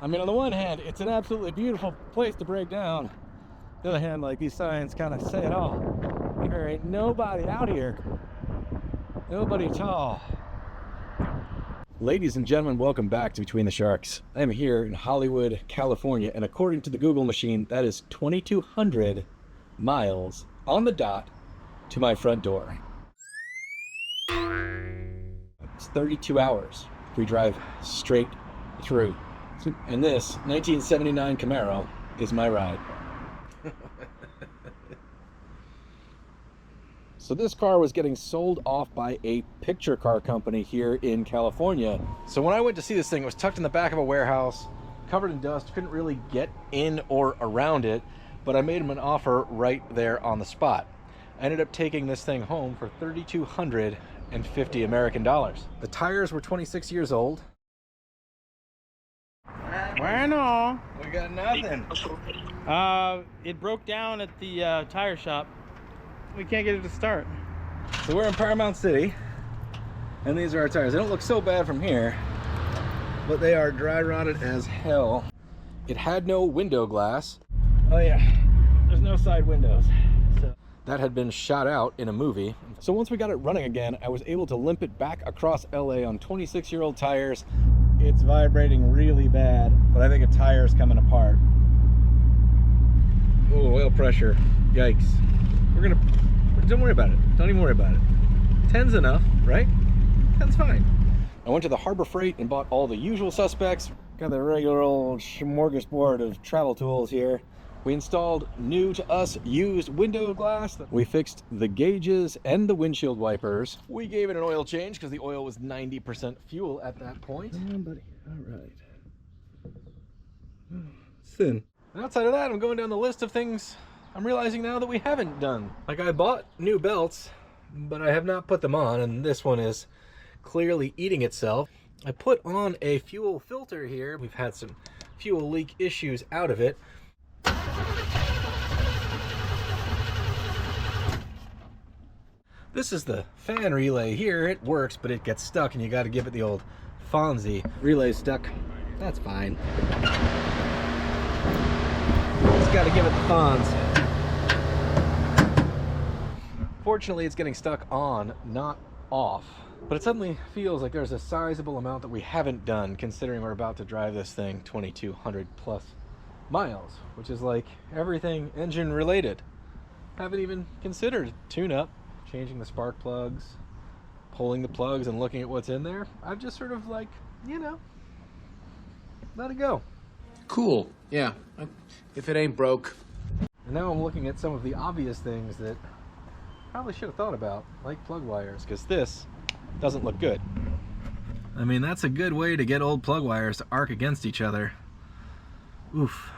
I mean, on the one hand, it's an absolutely beautiful place to break down. On the other hand, like, these signs kind of say it all. There ain't nobody out here. Nobody at all. Ladies and gentlemen, welcome back to Between the Sharks. I am here in Hollywood, California, and according to the Google machine, that is 2,200 miles on the dot to my front door. It's 32 hours if we drive straight through. And this 1979 Camaro is my ride. So this car was getting sold off by a picture car company here in California. So when I went to see this thing, it was tucked in the back of a warehouse, covered in dust, couldn't really get in or around it, but I made him an offer right there on the spot. I ended up taking this thing home for $3,250 American dollars. The tires were 26 years old. Bueno. We got nothing. It broke down at the tire shop. We can't get it to start. So we're in Paramount City, and these are our tires. They don't look so bad from here, but they are dry rotted as hell. It had no window glass. Oh yeah, there's no side windows. So that had been shot out in a movie. So once we got it running again, I was able to limp it back across LA on 26-year-old tires. It's vibrating really bad, but I think a tire is coming apart. Oh, oil pressure, yikes. Don't worry about it. Don't even worry about it. 10's enough, right? 10's fine. I went to the Harbor Freight and bought all the usual suspects. Got the regular old smorgasbord of travel tools here. We installed new to us used window glass. We fixed the gauges and the windshield wipers. We gave it an oil change because the oil was 90% fuel at that point. Come on, buddy. All right. It's thin. And outside of that, I'm going down the list of things I'm realizing now that we haven't done. Like, I bought new belts, but I have not put them on, and this one is clearly eating itself. I put on a fuel filter here. We've had some fuel leak issues out of it. This is the fan relay here. It works, but it gets stuck, and you got to give it the old Fonzie. Relay's stuck. That's fine. Just got to give it the Fonz. Fortunately, it's getting stuck on, not off. But it suddenly feels like there's a sizable amount that we haven't done, considering we're about to drive this thing 2,200 plus miles, which is like everything engine related. Haven't even considered tune-up, changing the spark plugs, pulling the plugs and looking at what's in there. I've just sort of, like, you know, let it go. Cool, yeah, if it ain't broke. And now I'm looking at some of the obvious things that probably should have thought about, like plug wires, because this doesn't look good. I mean, that's a good way to get old plug wires to arc against each other. Oof.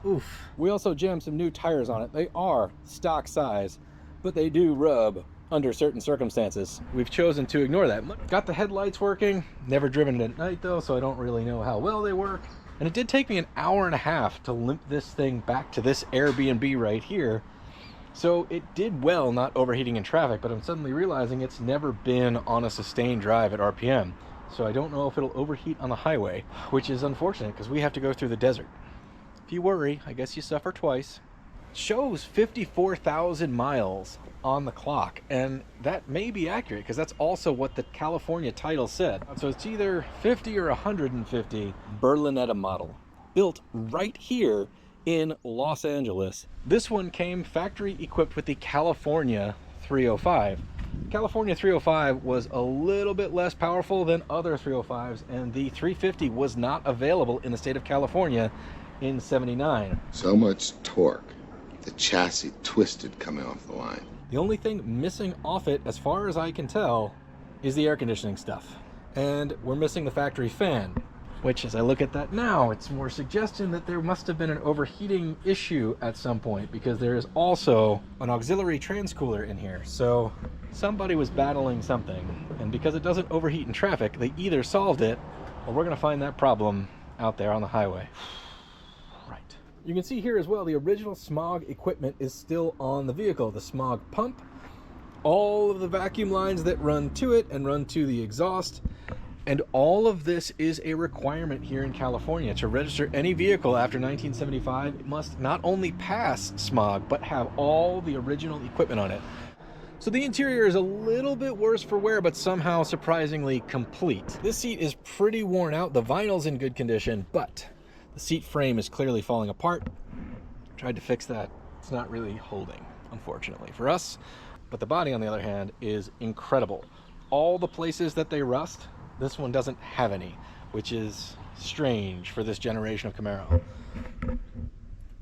Oof. We also jammed some new tires on it. They are stock size, but they do rub under certain circumstances. We've chosen to ignore that. Got the headlights working. Never driven it at night though, so I don't really know how well they work. And it did take me an hour and a half to limp this thing back to this Airbnb right here. So it did well not overheating in traffic, but I'm suddenly realizing it's never been on a sustained drive at RPM. So I don't know if it'll overheat on the highway, which is unfortunate because we have to go through the desert. If you worry, I guess you suffer twice. It shows 54,000 miles on the clock, and that may be accurate because that's also what the California title said. So it's either 50 or 150. Berlinetta model, built right here in Los Angeles. This one came factory equipped with the California 305. California 305 was a little bit less powerful than other 305s, and the 350 was not available in the state of California in '79. So much torque, the chassis twisted coming off the line. The only thing missing off it, as far as I can tell, is the air conditioning stuff. And we're missing the factory fan, which, as I look at that now, it's more suggestion that there must have been an overheating issue at some point, because there is also an auxiliary transcooler in here. So somebody was battling something, and because it doesn't overheat in traffic, they either solved it, or we're gonna find that problem out there on the highway. Right. You can see here as well, the original smog equipment is still on the vehicle. The smog pump, all of the vacuum lines that run to it and run to the exhaust, And all of this is a requirement here in California. To register any vehicle after 1975, it must not only pass smog, but have all the original equipment on it. So the interior is a little bit worse for wear, but somehow surprisingly complete. This seat is pretty worn out. The vinyl's in good condition, but the seat frame is clearly falling apart. Tried to fix that. It's not really holding, unfortunately for us. But the body, on the other hand, is incredible. All the places that they rust, this one doesn't have any, which is strange for this generation of Camaro.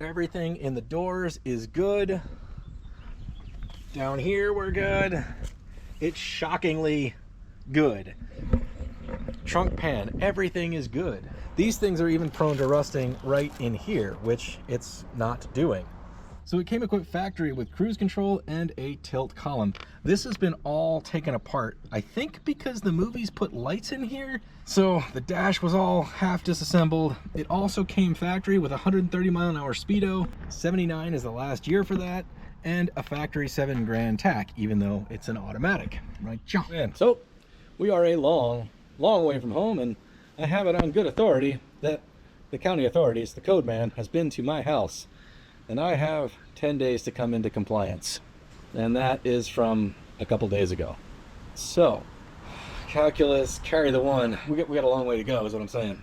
Everything in the doors is good. Down here, we're good. It's shockingly good. Trunk pan, everything is good. These things are even prone to rusting right in here, which it's not doing. So it came equipped factory with cruise control and a tilt column. This has been all taken apart, I think because the movies put lights in here. So the dash was all half disassembled. It also came factory with 130 mile-an-hour speedo. 79 is the last year for that. And a factory 7 grand tack, even though it's an automatic. Right, jump in. So we are a long way from home, and I have it on good authority that the county authorities, the code man, has been to my house, and I have 10 days to come into compliance. And that is from a couple days ago. So, calculus, carry the one. We got a long way to go, is what I'm saying.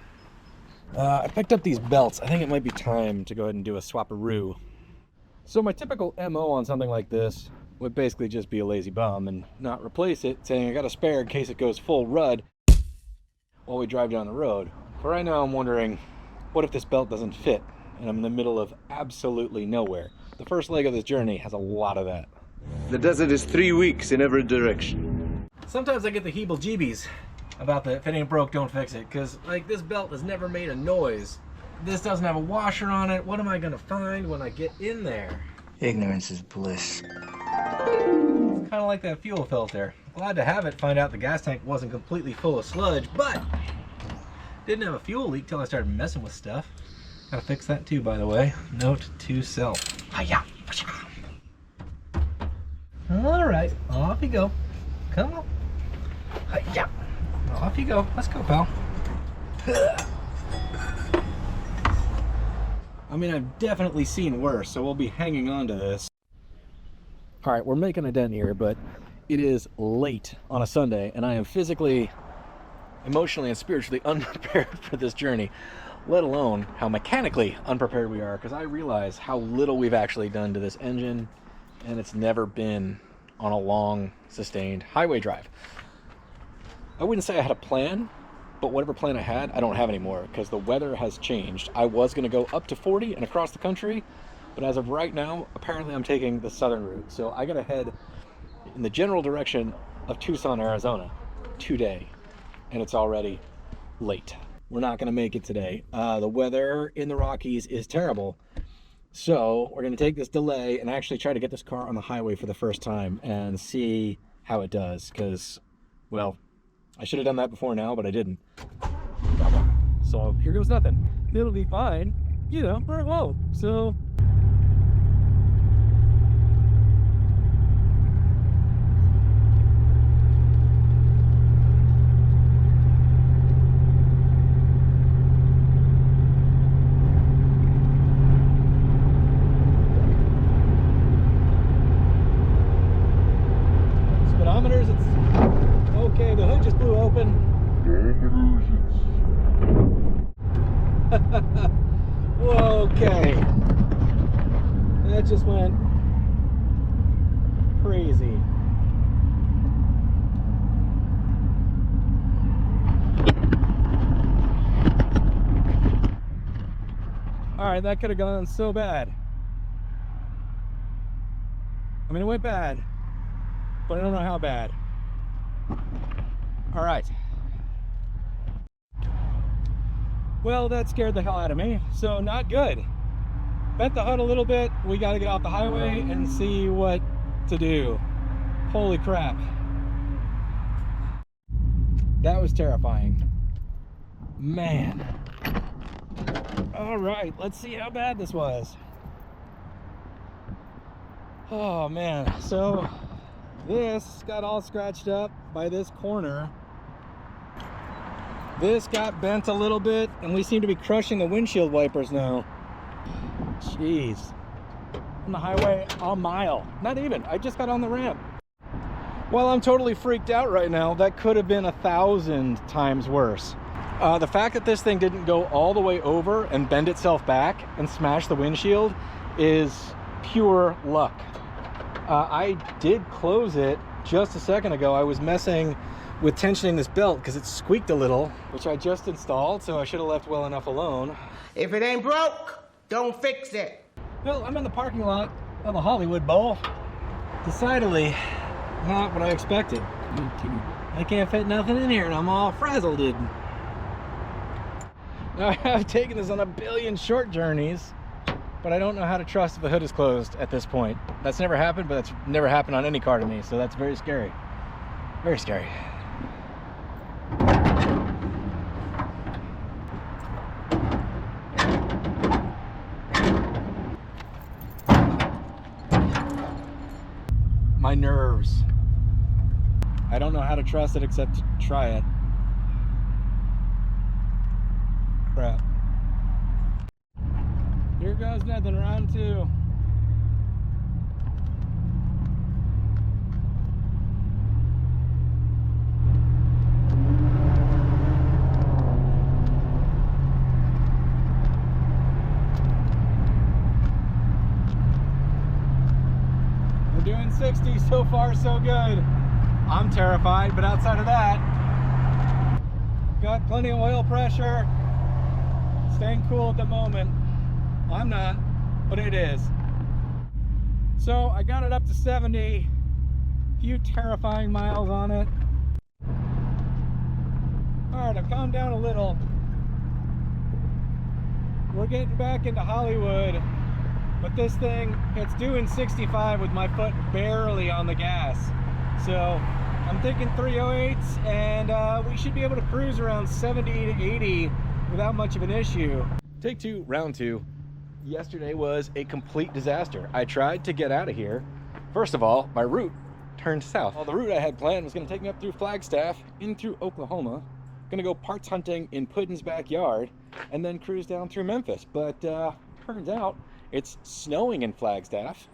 I picked up these belts. I think it might be time to go ahead and do a swap-a-roo. So my typical MO on something like this would basically just be a lazy bum and not replace it, saying I got a spare in case it goes full rud while we drive down the road. But right now I'm wondering, what if this belt doesn't fit and I'm in the middle of absolutely nowhere? The first leg of this journey has a lot of that. The desert is 3 weeks in every direction. Sometimes I get the heebie-jeebies about the if it ain't broke, don't fix it, because like this belt has never made a noise. This doesn't have a washer on it. What am I gonna find when I get in there? Ignorance is bliss. It's kind of like that fuel filter. Glad to have it. Find out the gas tank wasn't completely full of sludge, but didn't have a fuel leak till I started messing with stuff. Gotta fix that too, by the way. Note to self. Hiya. All right, off you go. Come on. Hiya. Off you go. Let's go, pal. I mean, I've definitely seen worse, so we'll be hanging on to this. All right, we're making a dent here, but it is late on a Sunday, and I am physically, emotionally, and spiritually unprepared for this journey, let alone how mechanically unprepared we are, because I realize how little we've actually done to this engine, and it's never been on a long, sustained highway drive. I wouldn't say I had a plan, but whatever plan I had, I don't have anymore because the weather has changed. I was going to go up to 40 and across the country, but as of right now, apparently I'm taking the southern route. So I got to head in the general direction of Tucson, Arizona today, and it's already late. We're not going to make it today. The weather in the Rockies is terrible. So we're going to take this delay and actually try to get this car on the highway for the first time and see how it does because, well, I should have done that before now, but I didn't. So here goes nothing. It'll be fine, you know, we're low. So speedometers, it's okay. The hood just blew open. Okay. That just went crazy. All right, that could have gone so bad. I mean, it went bad, but I don't know how bad. All right. Well, that scared the hell out of me, so not good. Bent the hood a little bit. We got to get off the highway and see what to do. Holy crap. That was terrifying. Man. All right, let's see how bad this was. Oh man, so this got all scratched up by this corner. This got bent a little bit, and we seem to be crushing the windshield wipers now. Jeez. On the highway, a mile. Not even. I just got on the ramp. Well, I'm totally freaked out right now. That could have been 1,000 times worse. The fact that this thing didn't go all the way over and bend itself back and smash the windshield is pure luck. I did close it just a second ago. I was messing with tensioning this belt because it squeaked a little, which I just installed, so I should have left well enough alone. If it ain't broke, don't fix it. Well, I'm in the parking lot of the Hollywood Bowl. Decidedly not what I expected. I can't fit nothing in here and I'm all frazzled. Now, I've taken this on a billion short journeys, but I don't know how to trust if the hood is closed at this point. That's never happened, but that's never happened on any car to me, so that's very scary. Very scary. My nerves. I don't know how to trust it except to try it. Crap. Here goes nothing, round 2. We're doing 60, so far so good. I'm terrified, but outside of that, got plenty of oil pressure. Staying cool at the moment. I'm not, but it is. So I got it up to 70. A few terrifying miles on it. Alright, I've calmed down a little. We're getting back into Hollywood, but this thing, it's doing 65 with my foot barely on the gas. So I'm thinking 308s, and we should be able to cruise around 70 to 80 without much of an issue. Take 2, round 2. Yesterday was a complete disaster. I tried to get out of here. First of all, my route turned south. Well, the route I had planned was going to take me up through Flagstaff, in through Oklahoma, going to go parts hunting in Puddin's backyard, and then cruise down through Memphis. But turns out it's snowing in Flagstaff,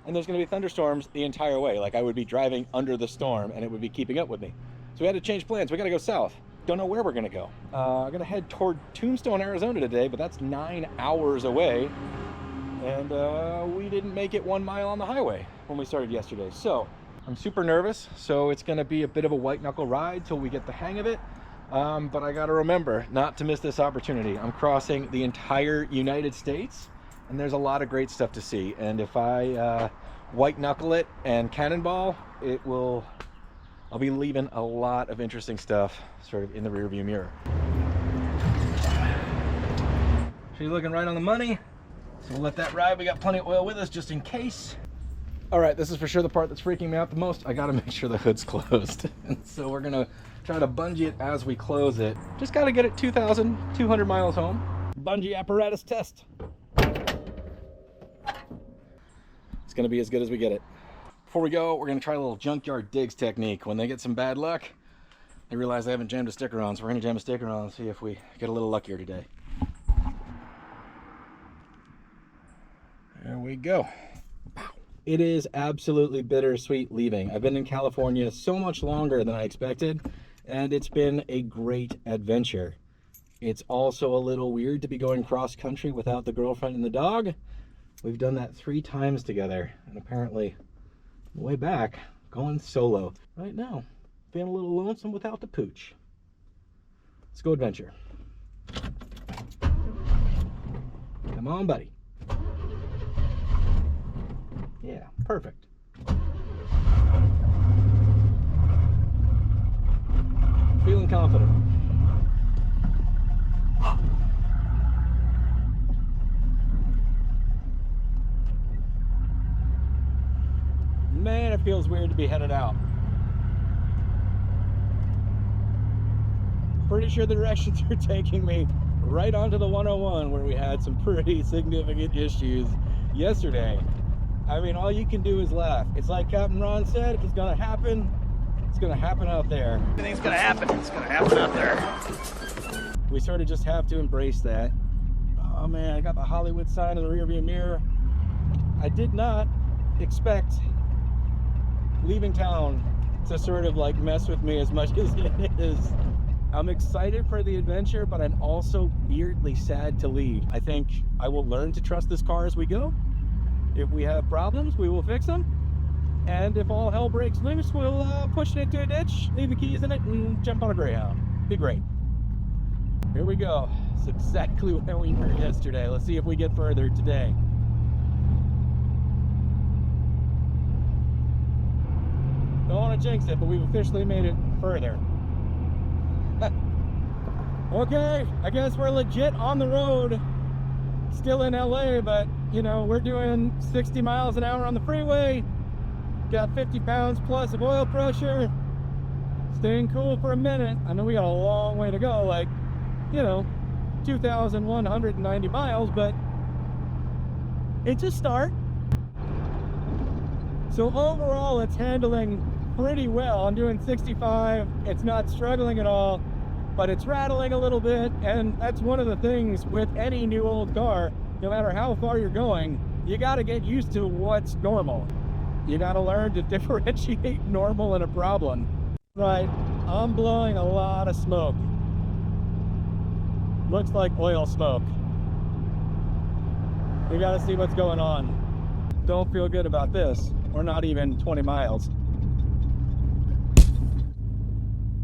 and there's going to be thunderstorms the entire way. Like I would be driving under the storm, and it would be keeping up with me. So we had to change plans. We got to go south. Don't know where we're gonna go. I'm gonna head toward Tombstone, Arizona today, but that's 9 hours away. And we didn't make it 1 mile on the highway when we started yesterday. So I'm super nervous. So it's gonna be a bit of a white knuckle ride till we get the hang of it. But I gotta remember not to miss this opportunity. I'm crossing the entire United States, and there's a lot of great stuff to see. And if I white knuckle it and cannonball, I'll be leaving a lot of interesting stuff sort of in the rearview mirror. She's looking right on the money, so we'll let that ride. We got plenty of oil with us just in case. All right, this is for sure the part that's freaking me out the most. I gotta make sure the hood's closed. And so we're gonna try to bungee it as we close it. Just gotta get it 2,200 miles home. Bungee apparatus test. It's gonna be as good as we get it. Before we go, we're going to try a little junkyard digs technique. When they get some bad luck, they realize they haven't jammed a sticker on, so we're going to jam a sticker on and see if we get a little luckier today. There we go. It is absolutely bittersweet leaving. I've been in California so much longer than I expected, and it's been a great adventure. It's also a little weird to be going cross country without the girlfriend and the dog. We've done that 3 times together, and apparently way back, going solo. Right now, feeling a little lonesome without the pooch. Let's go adventure. Come on, buddy. Yeah, perfect. Feeling confident. Man, it feels weird to be headed out. Pretty sure the directions are taking me right onto the 101 where we had some pretty significant issues yesterday. I mean, all you can do is laugh. It's like Captain Ron said, if it's gonna happen, It's gonna happen out there. Anything's gonna happen. It's gonna happen out there. We sort of just have to embrace that. Oh man, I got the Hollywood sign in the rearview mirror. I did not expect leaving town to sort of like mess with me as much as it is. I'm excited for the adventure, but I'm also weirdly sad to leave. I think I will learn to trust this car as we go. If we have problems, we will fix them. And if all hell breaks loose, we'll push it into a ditch, leave the keys in it, and jump on a Greyhound. Be great. Here we go. It's exactly where we were yesterday. Let's see if we get further today. Don't want to jinx it, but we've officially made it further. Okay, I guess we're legit on the road. Still in LA, but you know, we're doing 60 miles an hour on the freeway. Got 50 pounds plus of oil pressure. Staying cool for a minute. I know we got a long way to go, like, you know, 2,190 miles, but it's a start. So overall, it's handling pretty well. I'm doing 65. It's not struggling at all, but it's rattling a little bit. And that's one of the things with any new old car, no matter how far you're going, you got to get used to what's normal. You got to learn to differentiate normal and a problem. Right, I'm blowing a lot of smoke. Looks like oil smoke. We got to see what's going on. Don't feel good about this. We're not even 20 miles.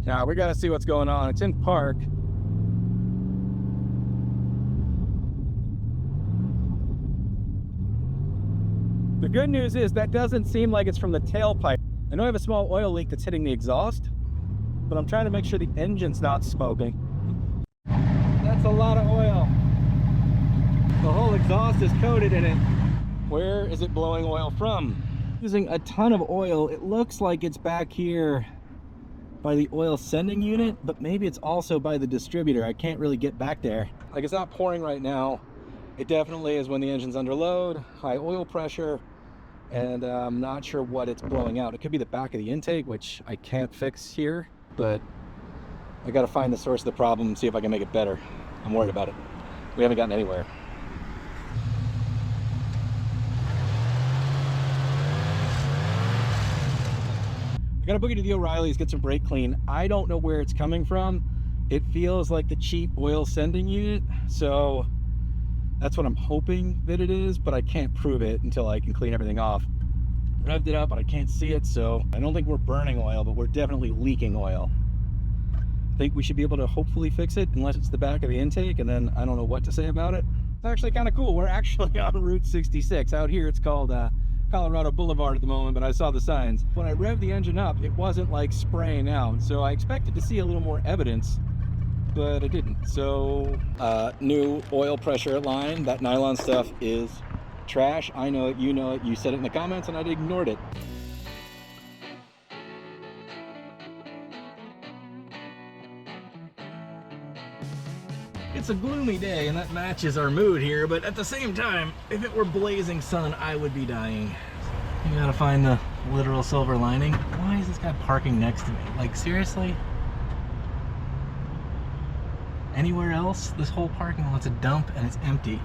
Now we got to see what's going on. It's in park. The good news is that doesn't seem like it's from the tailpipe. I know I have a small oil leak that's hitting the exhaust, but I'm trying to make sure the engine's not smoking. That's a lot of oil. The whole exhaust is coated in it. Where is it blowing oil from? Using a ton of oil. It looks like it's back here by the oil sending unit, but maybe it's also by the distributor. I can't really get back there. Like, it's not pouring right now. It definitely is when the engine's under load, high oil pressure, and I'm not sure what it's blowing out. It could be the back of the intake, which I can't fix here, but I gotta find the source of the problem and see if I can make it better. I'm worried about it. We haven't gotten anywhere. I gotta boogie to the O'Reilly's, get some brake clean. I don't know where it's coming from. It feels like the cheap oil sending unit, so that's what I'm hoping that it is, but I can't prove it until I can clean everything off. Revved it up, but I can't see it, so I don't think we're burning oil, but we're definitely leaking oil. I think we should be able to hopefully fix it, unless it's the back of the intake, and then I don't know what to say about it. It's actually kind of cool. We're actually on Route 66. Out here, it's called Colorado Boulevard at the moment, but I saw the signs. When I revved the engine up, it wasn't like spraying out, so I expected to see a little more evidence, but I didn't. So new oil pressure line. That nylon stuff is trash. I know it, you said it in the comments, and I ignored it. It's a gloomy day, and that matches our mood here, but at the same time, if it were blazing sun, I would be dying. You gotta find the literal silver lining. Why is this guy parking next to me? Like, seriously? Anywhere else, this whole parking lot's a dump and it's empty.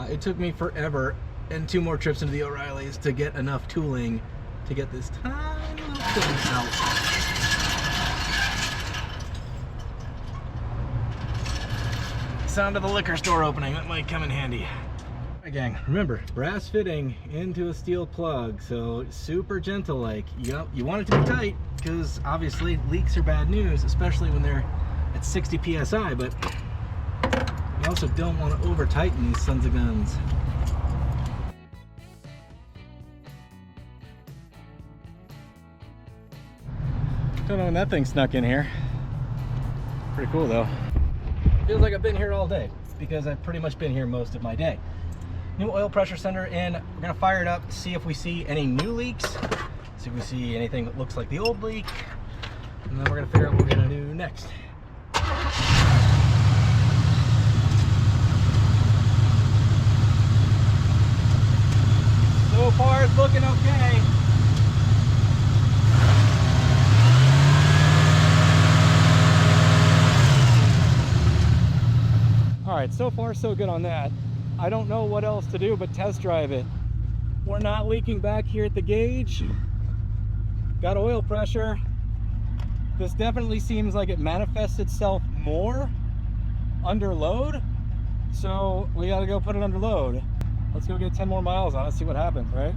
It took me forever and 2 more trips into the O'Reilly's to get enough tooling to get this tiny little thing out. Sound of the liquor store opening, that might come in handy. Hey gang, remember, brass fitting into a steel plug, so super gentle like. You want it to be tight, because obviously leaks are bad news, especially when they're at 60 psi, but you also don't want to over tighten these sons of guns. Don't know when that thing snuck in here. Pretty cool though. Feels like I've been here all day, because I've pretty much been here most of my day. New oil pressure sender in. We're gonna fire it up, see if we see any new leaks, see if we see anything that looks like the old leak, and then we're gonna figure out what we're gonna do next. So far it's looking okay. so far so good on that. I don't know what else to do but test drive it. We're not leaking back here at the gauge. Got oil pressure. This definitely seems like it manifests itself more under load. So we gotta go put it under load. Let's go get 10 more miles on it, see what happens, right?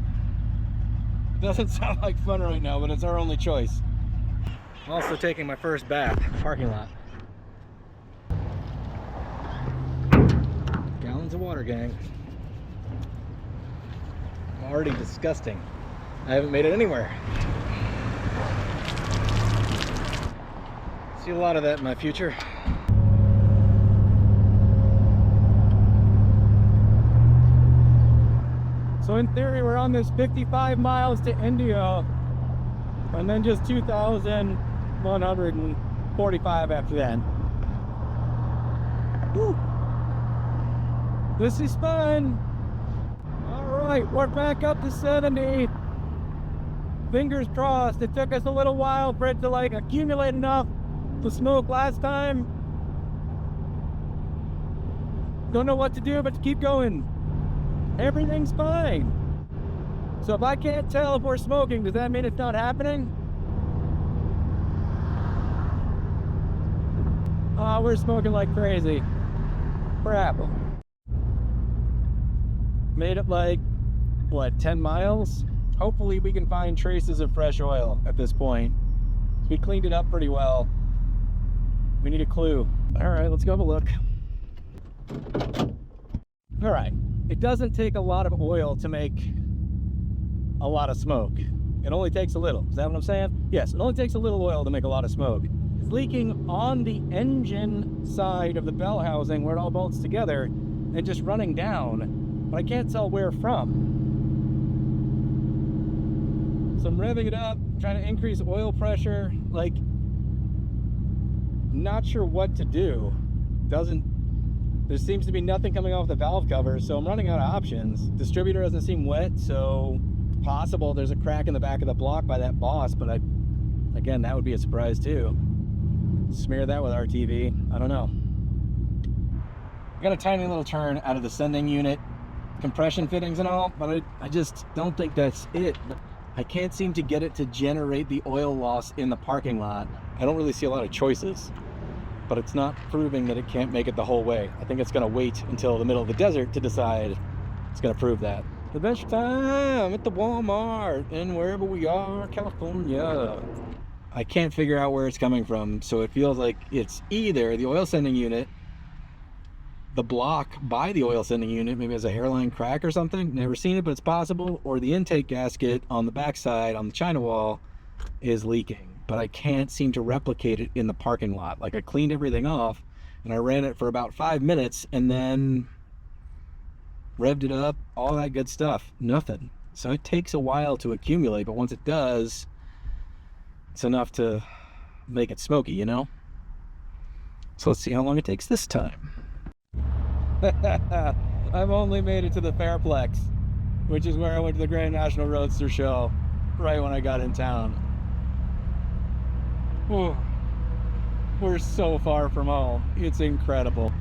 Doesn't sound like fun right now, but it's our only choice. I'm also taking my first bath, parking lot. Gallons of water, gang. Already disgusting. I haven't made it anywhere. See a lot of that in my future. So in theory, we're on this 55 miles to India, and then just 2,145 after that. Woo. This is fun. All right, we're back up to 70. Fingers crossed. It took us a little while for it to like accumulate enough to smoke last time. Don't know what to do but to keep going. Everything's fine. So if I can't tell if we're smoking, does that mean it's not happening? Oh, we're smoking like crazy. Crap. Made it like, what, 10 miles? Hopefully we can find traces of fresh oil at this point. We cleaned it up pretty well. We need a clue. All right, let's go have a look. All right, it doesn't take a lot of oil to make a lot of smoke. It only takes a little. Is that what I'm saying? Yes, it only takes a little oil to make a lot of smoke. It's leaking on the engine side of the bell housing where it all bolts together and just running down, but I can't tell where from. So I'm revving it up, trying to increase oil pressure, like, not sure what to do. There seems to be nothing coming off the valve cover, so I'm running out of options. Distributor doesn't seem wet, so it's possible there's a crack in the back of the block by that boss, but again, that would be a surprise too. Smear that with RTV, I don't know. I got a tiny little turn out of the sending unit, compression fittings and all, but I just don't think that's it. I can't seem to get it to generate the oil loss in the parking lot. I don't really see a lot of choices, but it's not proving that it can't make it the whole way. I think it's gonna wait until the middle of the desert to decide it's gonna prove that. Adventure time at the Walmart and wherever we are, California. I can't figure out where it's coming from, so it feels like it's either the oil sending unit, the block by the oil sending unit maybe has a hairline crack or something, never seen it, but it's possible, or the intake gasket on the backside on the China wall is leaking, but I can't seem to replicate it in the parking lot. Like, I cleaned everything off and I ran it for about 5 minutes and then revved it up, all that good stuff, nothing. So it takes a while to accumulate, but once it does, it's enough to make it smoky, you know? So let's see how long it takes this time. I've only made it to the Fairplex, which is where I went to the Grand National Roadster Show right when I got in town. Whew. We're so far from home. It's incredible.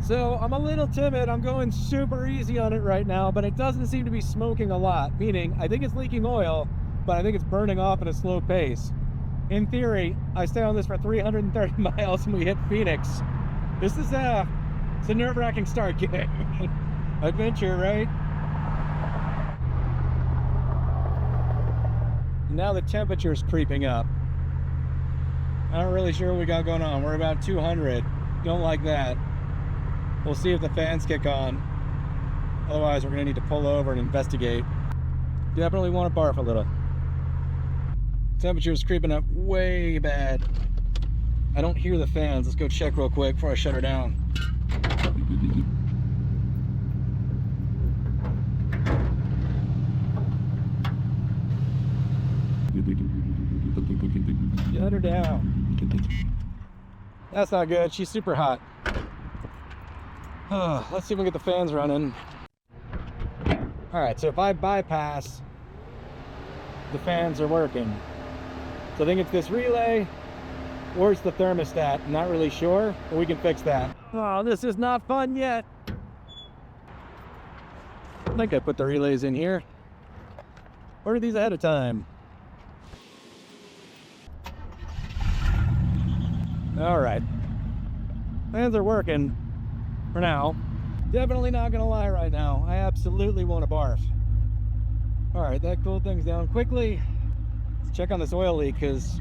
So I'm a little timid. I'm going super easy on it right now, but it doesn't seem to be smoking a lot, meaning I think it's leaking oil, but I think it's burning off at a slow pace. In theory, I stay on this for 330 miles and we hit Phoenix. This is it's a nerve-wracking start, gang. Adventure, right? Now the temperature's creeping up. I'm not really sure what we got going on. We're about 200. Don't like that. We'll see if the fans kick on. Otherwise, we're gonna need to pull over and investigate. Definitely want to barf a little. Temperature's creeping up way bad. I don't hear the fans. Let's go check real quick before I shut her down. Shut her down. That's not good. She's super hot. Let's see if we can get the fans running. Alright, so if I bypass, the fans are working. So I think it's this relay or it's the thermostat. I'm not really sure, but we can fix that. Oh, this is not fun yet. I think I put the relays in here. Ordered these ahead of time. All right. Plans are working for now. Definitely not gonna lie right now. I absolutely want to barf. All right, that cooled things down quickly. Let's check on this oil leak, because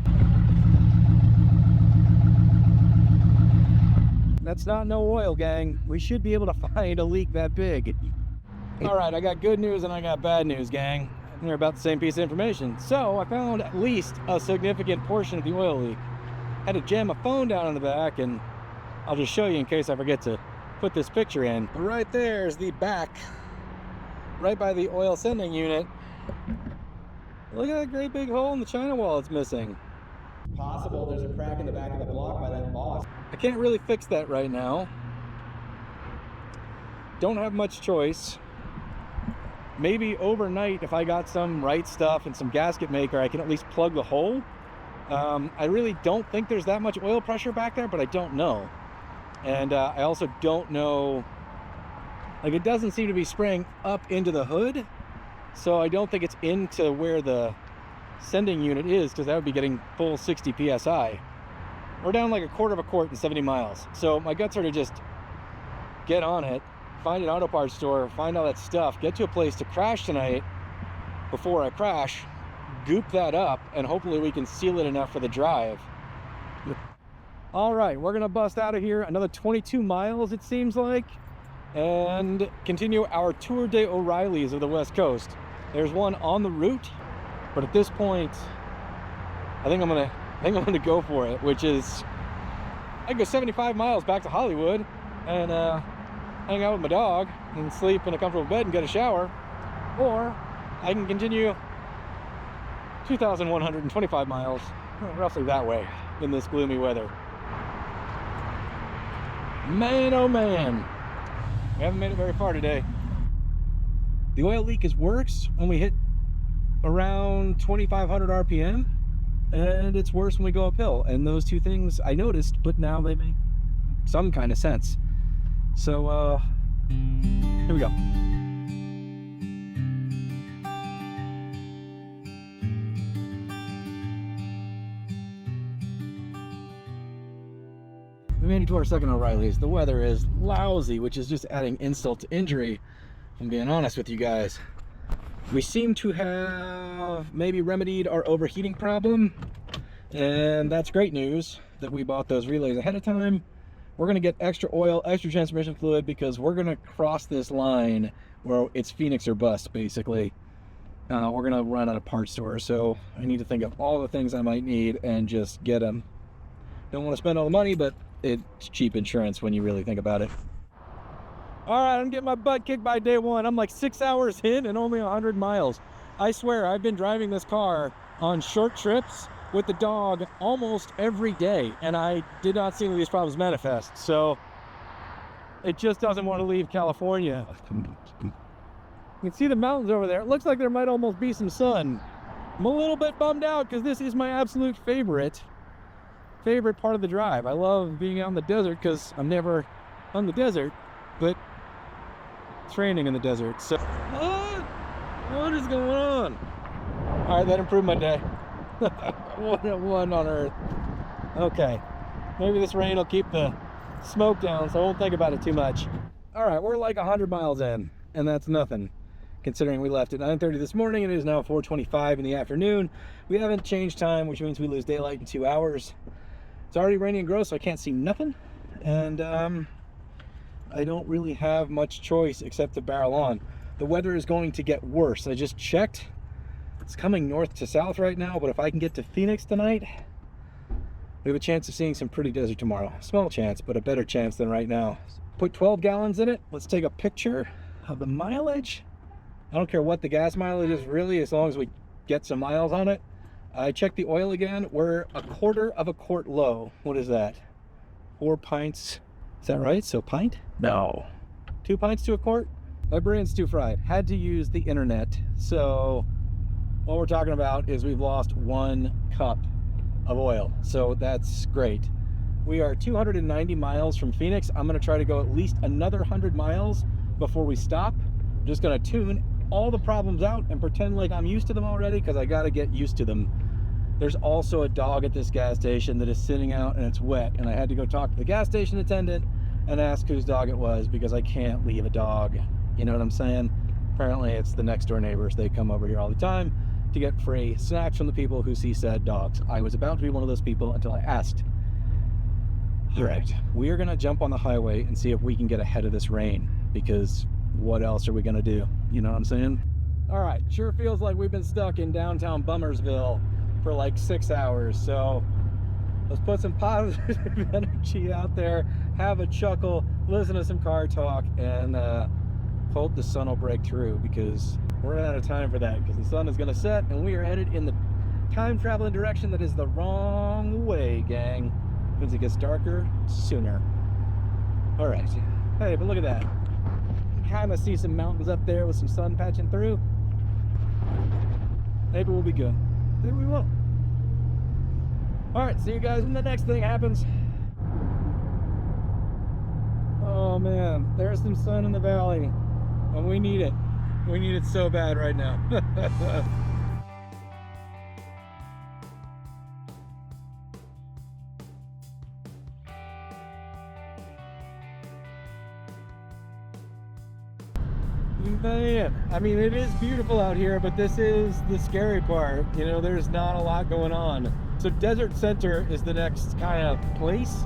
that's not no oil, gang. We should be able to find a leak that big. All right, I got good news and I got bad news, gang. They're about the same piece of information. So I found at least a significant portion of the oil leak. Had to jam my phone down in the back, and I'll just show you in case I forget to put this picture in. Right there is the back, right by the oil sending unit. Look at that great big hole in the China wall it's missing. Possible there's a crack in the back of the block by that boss. I can't really fix that right now. Don't have much choice. Maybe overnight, if I got some right stuff and some gasket maker, I can at least plug the hole. I really don't think there's that much oil pressure back there, but I don't know. And I also don't know, like, it doesn't seem to be spraying up into the hood, so I don't think it's into where the sending unit is, because that would be getting full 60 psi. We're down like a quarter of a quart in 70 miles, so my guts are to just get on it, find an auto parts store, find all that stuff, get to a place to crash tonight before I crash, goop that up, and hopefully we can seal it enough for the drive. All right, we're gonna bust out of here another 22 miles, it seems like, and continue our Tour de O'Reilly's of the West Coast. There's one on the route, but at this point, I think I'm gonna go for it, which is, I can go 75 miles back to Hollywood and hang out with my dog and sleep in a comfortable bed and get a shower, or I can continue 2,125 miles, roughly that way, in this gloomy weather. Man, oh man, we haven't made it very far today. The oil leak is worse when we hit around 2,500 RPM, and it's worse when we go uphill. And those two things I noticed, but now they make some kind of sense. So, here we go. We made it to our second O'Reilly's. The weather is lousy, which is just adding insult to injury, if I'm being honest with you guys. We seem to have maybe remedied our overheating problem, and that's great news that we bought those relays ahead of time. We're gonna get extra oil, extra transmission fluid, because we're gonna cross this line where it's Phoenix or bust, basically. We're gonna run out of parts store, so I need to think of all the things I might need and just get them. Don't want to spend all the money, but it's cheap insurance when you really think about it. All right, I'm getting my butt kicked by day one. I'm like 6 hours in and only 100 miles. I swear, I've been driving this car on short trips with the dog almost every day, and I did not see any of these problems manifest. So it just doesn't want to leave California. You can see the mountains over there. It looks like there might almost be some sun. I'm a little bit bummed out because this is my absolute favorite part of the drive. I love being out in the desert because I'm never on the desert, but it's raining in the desert. So what is going on? All right, that improved my day. What on earth? Okay, maybe this rain will keep the smoke down, so I won't think about it too much. All right, we're like 100 miles in, and that's nothing considering we left at 9:30 this morning and it is now 4:25 in the afternoon. We haven't changed time, which means we lose daylight in 2 hours. It's already raining and gross, so I can't see nothing, and I don't really have much choice except to barrel on. The weather is going to get worse. I just checked. It's coming north to south right now, but if I can get to Phoenix tonight, we have a chance of seeing some pretty desert tomorrow. Small chance, but a better chance than right now. Put 12 gallons in it. Let's take a picture of the mileage. I don't care what the gas mileage is really, as long as we get some miles on it. I checked the oil again. We're a quarter of a quart low. What is that? 4 pints. Is that right? So pint? No. 2 pints to a quart? My brain's too fried. Had to use the internet. So what we're talking about is we've lost 1 cup of oil. So that's great. We are 290 miles from Phoenix. I'm gonna try to go at least another 100 miles before we stop. I'm just gonna tune all the problems out and pretend like I'm used to them already, because I gotta get used to them. There's also a dog at this gas station that is sitting out and it's wet, and I had to go talk to the gas station attendant and ask whose dog it was, because I can't leave a dog. You know what I'm saying? Apparently it's the next door neighbors. They come over here all the time to get free snacks from the people who see said dogs. I was about to be one of those people until I asked. All right, we are gonna jump on the highway and see if we can get ahead of this rain, because what else are we gonna do? You know what I'm saying? All right, sure feels like we've been stuck in downtown Bummersville for like 6 hours. So let's put some positive energy out there, have a chuckle, listen to some car talk, and hope the sun will break through, because we're out of time for that, because the sun is gonna set and we are headed in the time traveling direction that is the wrong way, gang. Because it gets darker sooner. All right. Hey, but look at that. You kind of see some mountains up there with some sun patching through. Maybe we'll be good. Maybe we will. All right, see you guys when the next thing happens. Oh man, there's some sun in the valley, and we need it. We need it so bad right now. Man, I mean, it is beautiful out here, but this is the scary part. You know, there's not a lot going on. So Desert Center is the next kind of place.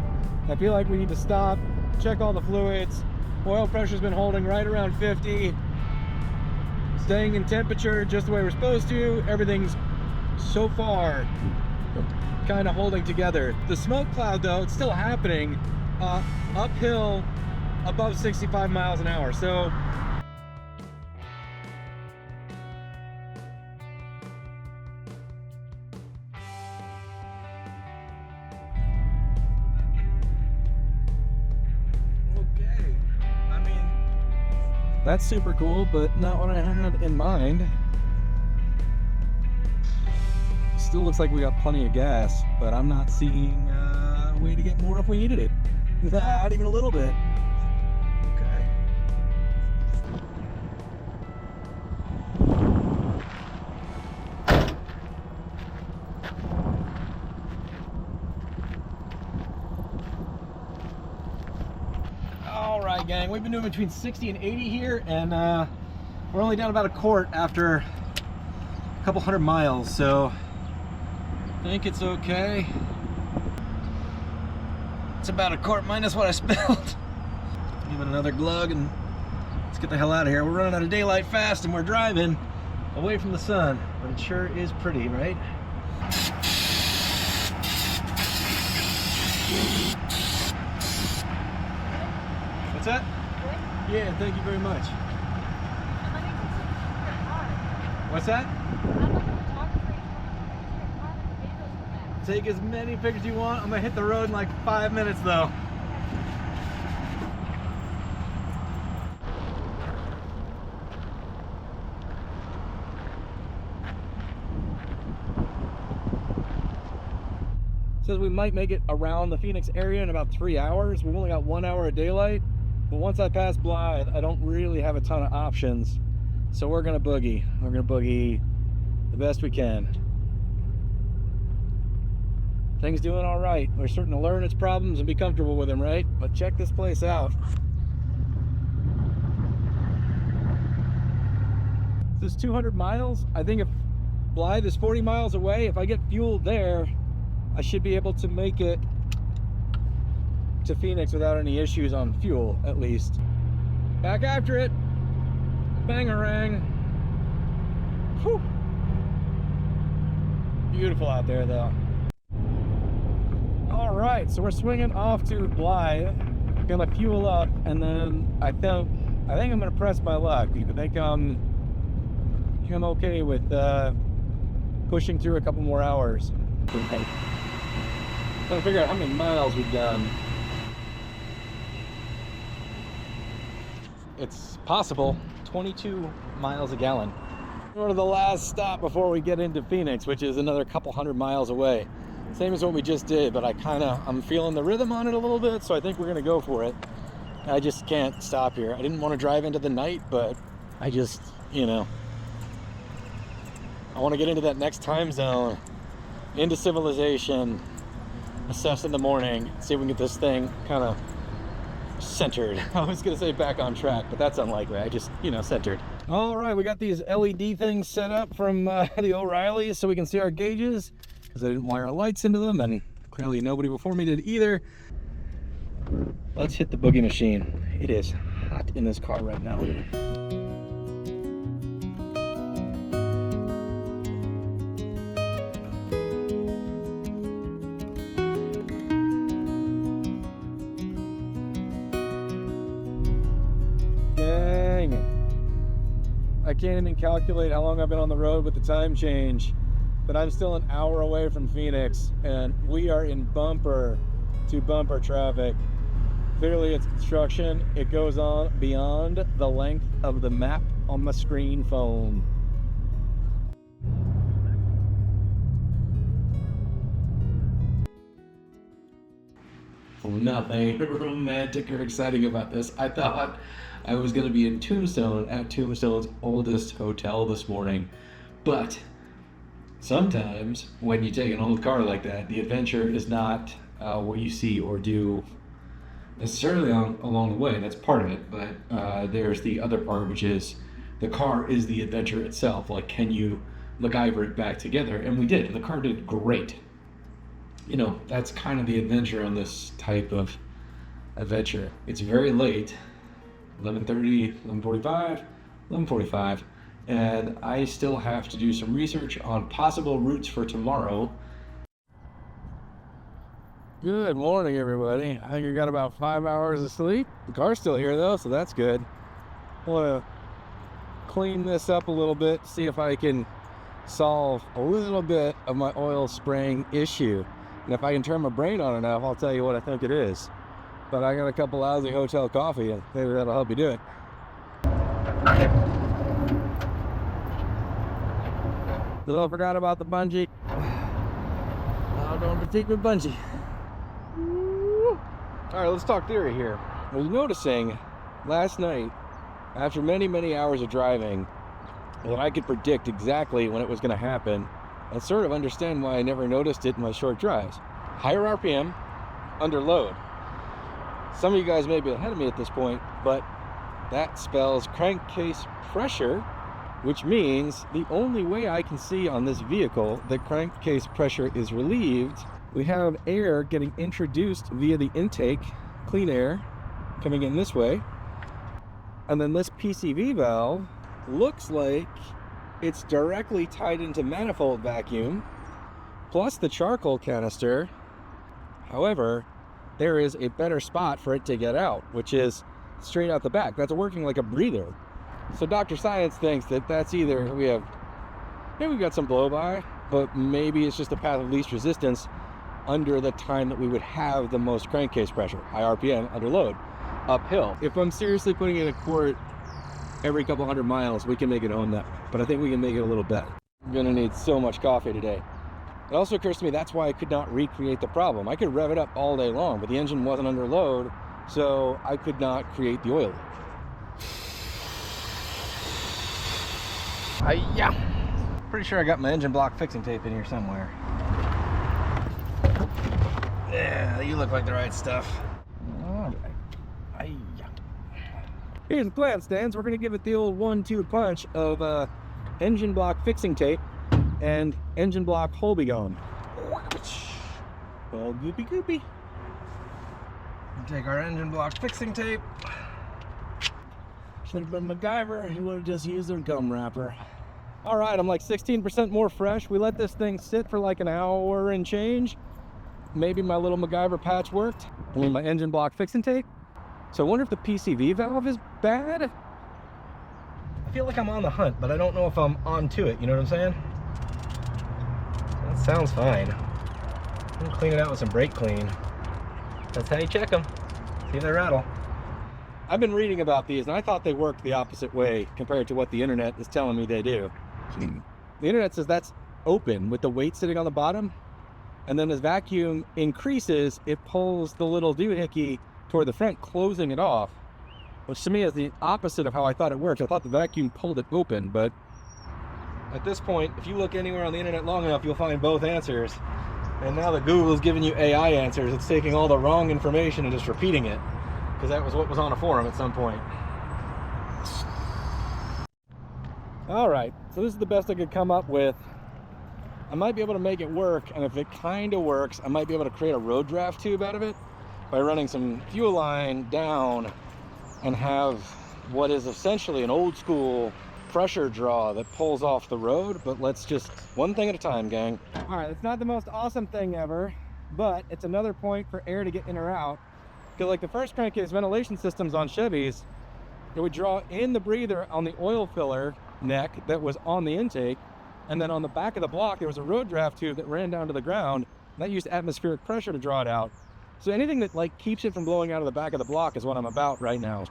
I feel like we need to stop, check all the fluids. Oil pressure's been holding right around 50, staying in temperature just the way we're supposed to. Everything's so far kind of holding together. The smoke cloud, though, it's still happening uphill above 65 miles an hour. So that's super cool, but not what I had in mind. Still looks like we got plenty of gas, but I'm not seeing a way to get more if we needed it. Not even a little bit. Okay. All right, gang, we've been doing between 60 and 80 here, and we're only down about a quart after a couple 100 miles, so I think it's okay. It's about a quart minus what I spilled. Give it another glug and let's get the hell out of here. We're running out of daylight fast and we're driving away from the sun, but it sure is pretty, right? What's that? Good? Yeah, thank you very much. What's that? Take as many pictures you want. I'm gonna hit the road in like 5 minutes though. Says we might make it around the Phoenix area in about 3 hours. We've only got 1 hour of daylight, but once I pass Blythe, I don't really have a ton of options. So we're gonna boogie. We're gonna boogie the best we can. Things doing all right. We're starting to learn its problems and be comfortable with them, right? But check this place out. This is 200 miles. I think if Blythe is 40 miles away, if I get fuel there, I should be able to make it to Phoenix without any issues on fuel, at least. Back after it. Bangarang. Whew. Beautiful out there, though. All right, so we're swinging off to Blythe. Gonna fuel up, and then I think I'm gonna press my luck. I think I'm okay with pushing through a couple more hours. Trying to figure out how many miles we've done. It's possible 22 miles a gallon. We're to the last stop before we get into Phoenix, which is another couple 100 miles away. Same as what we just did, but I'm feeling the rhythm on it a little bit, so I think we're gonna go for it. I just can't stop here. I didn't want to drive into the night, but I just, you know, I want to get into that next time zone, into civilization, assess in the morning, see if we can get this thing kind of centered. I was gonna say back on track, but that's unlikely. I just, you know, centered. All right, we got these LED things set up from the O'Reilly's so we can see our gauges, because I didn't wire our lights into them, and clearly nobody before me did either. Let's hit the boogie machine. It is hot in this car right now. Dang. I can't even calculate how long I've been on the road with the time change, but I'm still an hour away from Phoenix, and we are in bumper to bumper traffic. Clearly it's construction. It goes on beyond the length of the map on the screen phone. Nothing romantic or exciting about this. I thought I was going to be in Tombstone at Tombstone's oldest hotel this morning, but sometimes when you take an old car like that, the adventure is not what you see or do necessarily along the way. That's part of it, but there's the other part, which is the car is the adventure itself. Like, can you MacGyver it back together? And we did, and the car did great. You know, that's kind of the adventure on this type of adventure. It's very late, 11:30, 11:45, 11:45, and I still have to do some research on possible routes for tomorrow. Good morning, everybody. I think I got about 5 hours of sleep. The car's still here though, so that's good. I want to clean this up a little bit, see if I can solve a little bit of my oil spraying issue. And if I can turn my brain on enough, I'll tell you what I think it is. But I got a couple lousy hotel coffee, and maybe that'll help you do it. Little forgot about the bungee. Oh, don't critique the bungee. All right, let's talk theory here. I was noticing last night, after many, many hours of driving, that I could predict exactly when it was going to happen and sort of understand why I never noticed it in my short drives. Higher RPM, under load. Some of you guys may be ahead of me at this point, but that spells crankcase pressure, which means the only way I can see on this vehicle that crankcase pressure is relieved, we have air getting introduced via the intake, clean air, coming in this way. And then this PCV valve looks like it's directly tied into manifold vacuum, plus the charcoal canister. However, there is a better spot for it to get out, which is straight out the back. That's working like a breather. So Dr. Science thinks that that's either maybe we've got some blow by, but maybe it's just the path of least resistance under the time that we would have the most crankcase pressure, high RPM, under load, uphill. If I'm seriously putting in a quart every couple hundred miles, we can make it own that, but I think we can make it a little better. I'm gonna need so much coffee today. It also occurs to me that's why I could not recreate the problem. I could rev it up all day long, but the engine wasn't under load, so I could not create the oil leak. Yeah. Pretty sure I got my engine block fixing tape in here somewhere. Yeah, you look like the right stuff. All right. Here's the plan, Stans. We're gonna give it the old 1-2 punch of engine block fixing tape and engine block hole be gone. All goopy goopy. Take our engine block fixing tape. Should have been MacGyver. He would have just used their gum wrapper. All right, I'm like 16% more fresh. We let this thing sit for like an hour and change. Maybe my little MacGyver patch worked. I mean, my engine block fixing tape. So I wonder if the PCV valve is bad. I feel like I'm on the hunt, but I don't know if I'm onto it. You know what I'm saying? That sounds fine. I'm gonna clean it out with some brake clean. That's how you check them. See if they rattle. I've been reading about these, and I thought they worked the opposite way compared to what the internet is telling me they do. The internet says that's open with the weight sitting on the bottom. And then as vacuum increases, it pulls the little doohickey toward the front, closing it off, which to me is the opposite of how I thought it worked. I thought the vacuum pulled it open, but at this point, if you look anywhere on the internet long enough, you'll find both answers. And now that Google's giving you AI answers, it's taking all the wrong information and just repeating it, because that was what was on a forum at some point. All right, so this is the best I could come up with. I might be able to make it work, and if it kind of works, I might be able to create a road draft tube out of it by running some fuel line down and have what is essentially an old school pressure draw that pulls off the road. But let's just one thing at a time, gang. All right, it's not the most awesome thing ever, but it's another point for air to get in or out. Because like the first crankcase ventilation systems on Chevys, it would draw in the breather on the oil filler neck that was on the intake, and then on the back of the block there was a road draft tube that ran down to the ground, and that used atmospheric pressure to draw it out. So anything that like keeps it from blowing out of the back of the block is what I'm about right now.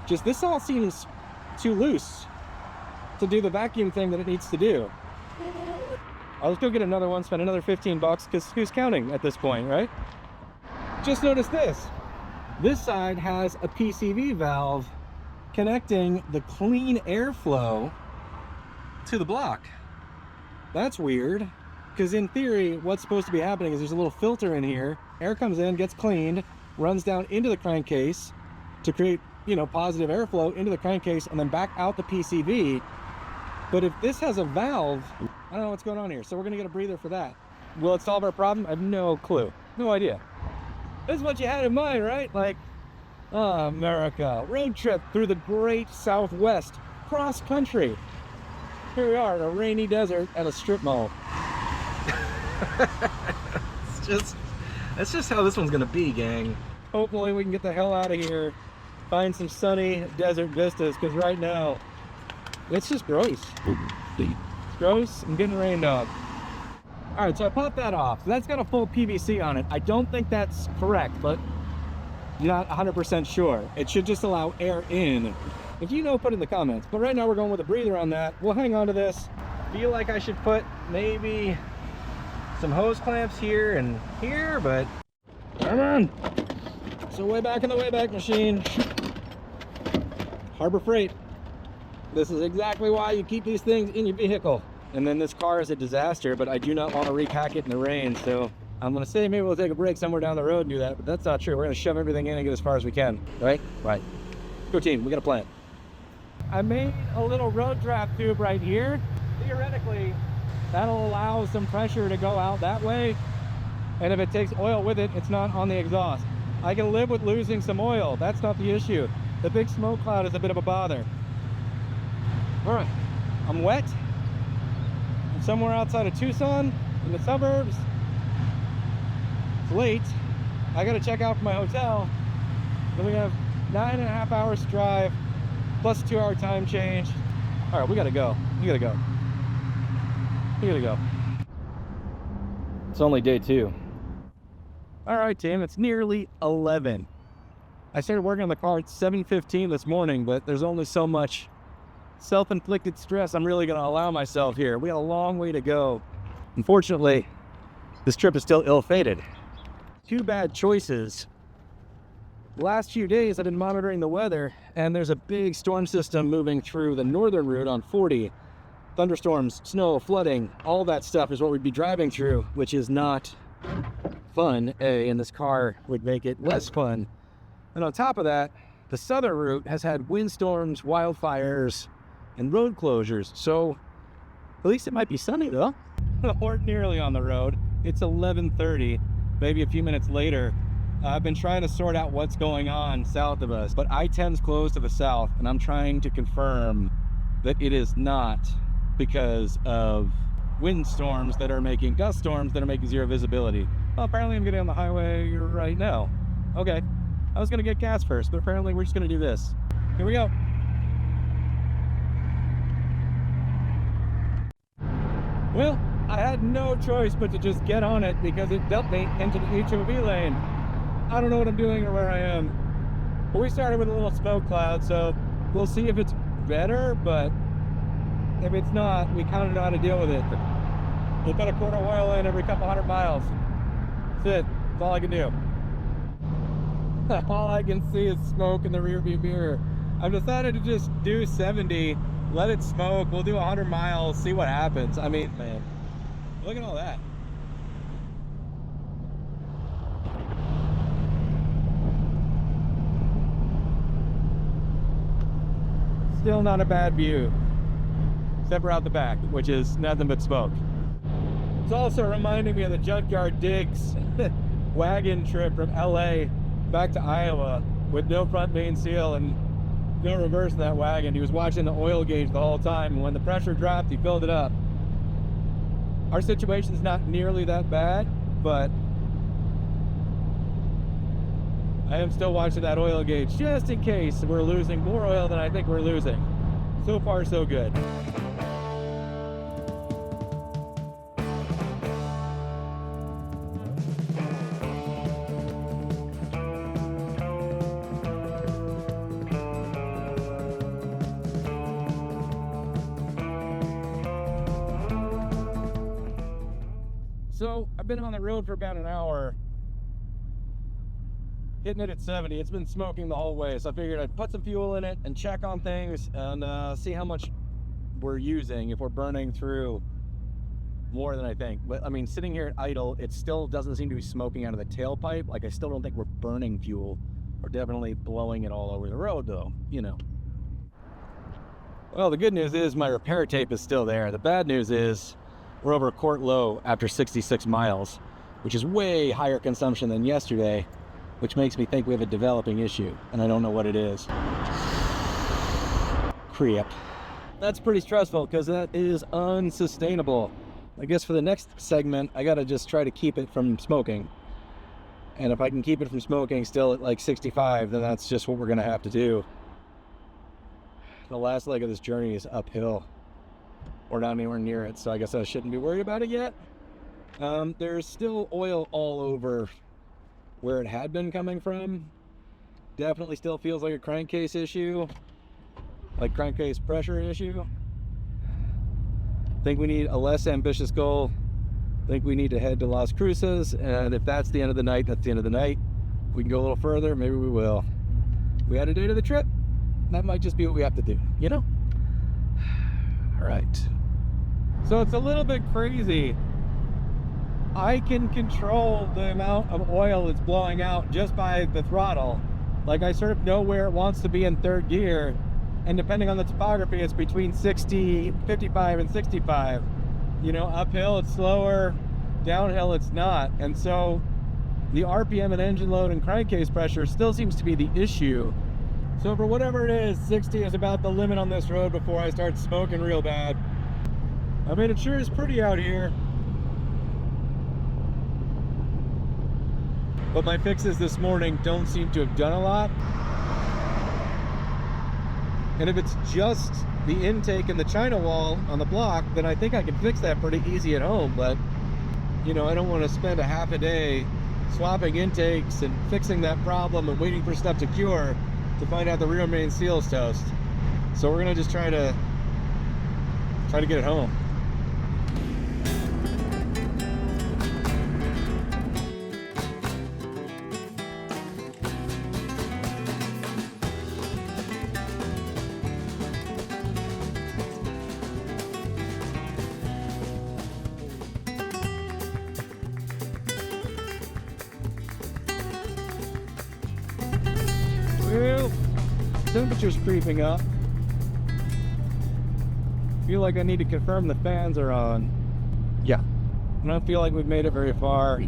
Just this all seems too loose to do the vacuum thing that it needs to do. I'll just go get another one, spend another 15 bucks, because who's counting at this point, right? Just notice this. This side has a PCV valve connecting the clean airflow to the block. That's weird, because in theory, what's supposed to be happening is there's a little filter in here. Air comes in, gets cleaned, runs down into the crankcase to create, you know, positive airflow into the crankcase and then back out the PCV. But if this has a valve, I don't know what's going on here. So we're gonna get a breather for that. Will it solve our problem? I have no clue, no idea. This is what you had in mind, right? Like, oh, America, road trip through the great Southwest, cross country. Here we are in a rainy desert at a strip mall. That's just how this one's gonna be, gang. Hopefully we can get the hell out of here, find some sunny desert vistas, because right now it's just gross. It's gross. I'm getting rained on. All right, so I popped that off. So that's got a full PVC on it. I don't think that's correct, but not 100% sure. It should just allow air in. If you know, put in the comments. But right now we're going with a breather on that. We'll hang on to this. Feel like I should put maybe some hose clamps here and here, but come on. So way back in the Wayback Machine. Harbor Freight. This is exactly why you keep these things in your vehicle. And then this car is a disaster, but I do not want to repack it in the rain. So I'm gonna say maybe we'll take a break somewhere down the road and do that, but that's not true. We're gonna shove everything in and get as far as we can, right? Right. Go team, we got a plan. I made a little road draft tube right here. Theoretically, that'll allow some pressure to go out that way. And if it takes oil with it, it's not on the exhaust. I can live with losing some oil. That's not the issue. The big smoke cloud is a bit of a bother. All right, I'm wet. I'm somewhere outside of Tucson in the suburbs. It's late. I gotta check out for my hotel. Then we have 9.5 hours to drive, plus a 2-hour time change. All right, we gotta go. We gotta go. We gotta go. It's only day 2. All right, team, it's nearly 11. I started working on the car at 7:15 this morning, but there's only so much self-inflicted stress I'm really gonna allow myself here. We got a long way to go. Unfortunately, this trip is still ill-fated. 2 bad choices. The last few days I've been monitoring the weather, and there's a big storm system moving through the northern route on 40. Thunderstorms, snow, flooding, all that stuff is what we'd be driving through, which is not fun, and this car would make it less fun. And on top of that, the southern route has had windstorms, wildfires, and road closures. So at least it might be sunny though. We're nearly on the road. It's 11:30, maybe a few minutes later. I've been trying to sort out what's going on south of us, but I-10's closed to the south, and I'm trying to confirm that it is not because of windstorms that are making, gust storms that are making zero visibility. Well, apparently I'm getting on the highway right now. Okay, I was gonna get gas first, but apparently we're just gonna do this. Here we go. Well, I had no choice but to just get on it because it dumped me into the HOV lane. I don't know what I'm doing or where I am. But we started with a little smoke cloud, so we'll see if it's better, but if it's not, we kind of know how to deal with it. We put a quarter oil in every couple 100 miles. That's it. That's all I can do. All I can see is smoke in the rearview mirror. I've decided to just do 70, let it smoke. We'll do 100 miles, see what happens. I mean, man, look at all that. Still not a bad view, except for out the back, which is nothing but smoke. It's also reminding me of the Junkyard Diggs wagon trip from LA back to Iowa with no front main seal and no reverse in that wagon. He was watching the oil gauge the whole time, and when the pressure dropped, he filled it up. Our situation's not nearly that bad, but I am still watching that oil gauge just in case we're losing more oil than I think we're losing. So far, so good. So I've been on the road for about an hour, hitting it at 70. It's been smoking the whole way, so I figured I'd put some fuel in it and check on things and see how much we're using, if we're burning through more than I think. But I mean, sitting here at idle, it still doesn't seem to be smoking out of the tailpipe. Like, I still don't think we're burning fuel. We're definitely blowing it all over the road though, you know. Well, the good news is my repair tape is still there. The bad news is we're over a quart low after 66 miles, which is way higher consumption than yesterday, which makes me think we have a developing issue, and I don't know what it is. Crap. That's pretty stressful because that is unsustainable. I guess for the next segment, I gotta just try to keep it from smoking. And if I can keep it from smoking still at like 65, then that's just what we're gonna have to do. The last leg of this journey is uphill. We're not anywhere near it, so I guess I shouldn't be worried about it yet. There's still oil all over where it had been coming from. Definitely still feels like a crankcase issue, like crankcase pressure issue. Think we need a less ambitious goal. Think we need to head to Las Cruces, and if that's the end of the night, that's the end of the night. We can go a little further, maybe we will. We had a day to the trip. That might just be what we have to do, you know? All right. So it's a little bit crazy. I can control the amount of oil that's blowing out just by the throttle. Like, I sort of know where it wants to be in third gear, and depending on the topography, it's between 60, 55 and 65. You know, uphill it's slower, downhill it's not. And so the RPM and engine load and crankcase pressure still seems to be the issue. So for whatever it is, 60 is about the limit on this road before I start smoking real bad. I mean, it sure is pretty out here. But my fixes this morning don't seem to have done a lot. And if it's just the intake and the China wall on the block, then I think I can fix that pretty easy at home. But, you know, I don't want to spend a half a day swapping intakes and fixing that problem and waiting for stuff to cure to find out the rear main seal's toast. So we're gonna just try to get it home. Well, temperature's creeping up. Feel like I need to confirm the fans are on. Yeah, I don't feel like we've made it very far.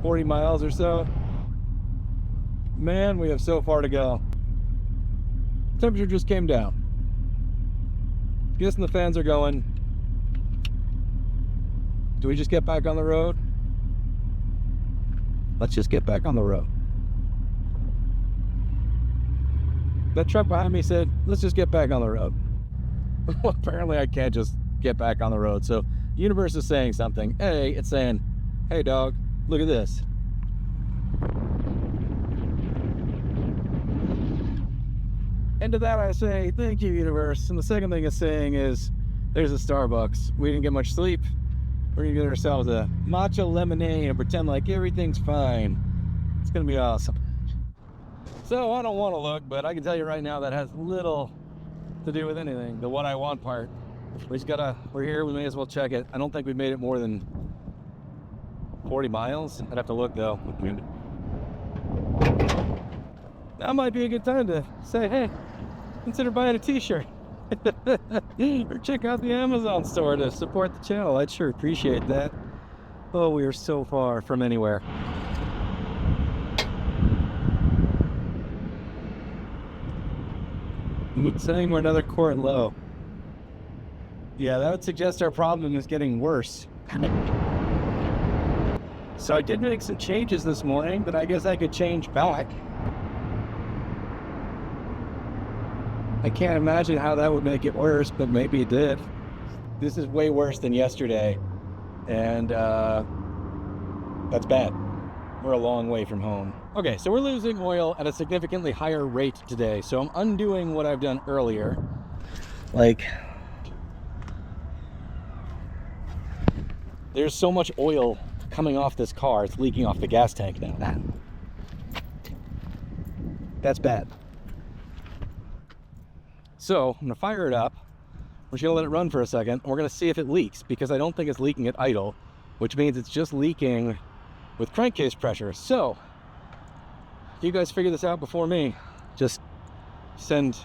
40 miles or so. Man, we have so far to go. Temperature just came down. Guessing the fans are going. Do we just get back on the road? Let's just get back on the road. That truck behind me said, let's just get back on the road. Well, apparently I can't just get back on the road. So the universe is saying something. A, it's saying, hey dog, look at this. And to that I say, thank you, universe. And the second thing it's saying is, there's a Starbucks. We didn't get much sleep. We're gonna get ourselves a matcha lemonade and pretend like everything's fine. It's gonna be awesome. So I don't want to look, but I can tell you right now that has little to do with anything. The what I want part. We're here, we may as well check it. I don't think we've made it more than 40 miles. I'd have to look though. That might be a good time to say, hey, consider buying a t-shirt. Or check out the Amazon store to support the channel. I'd sure appreciate that. Oh, we are so far from anywhere. Saying we're another quart low. Yeah, that would suggest our problem is getting worse. So I did make some changes this morning, but I guess I could change back. I can't imagine how that would make it worse, but maybe it did. This is way worse than yesterday, and that's bad. We're a long way from home. Okay, so we're losing oil at a significantly higher rate today, so I'm undoing what I've done earlier. Like, there's so much oil coming off this car, it's leaking off the gas tank now. That's bad. So I'm gonna fire it up. We're just gonna let it run for a second. And we're gonna see if it leaks, because I don't think it's leaking at idle, which means it's just leaking with crankcase pressure. So you guys figure this out before me. Just send,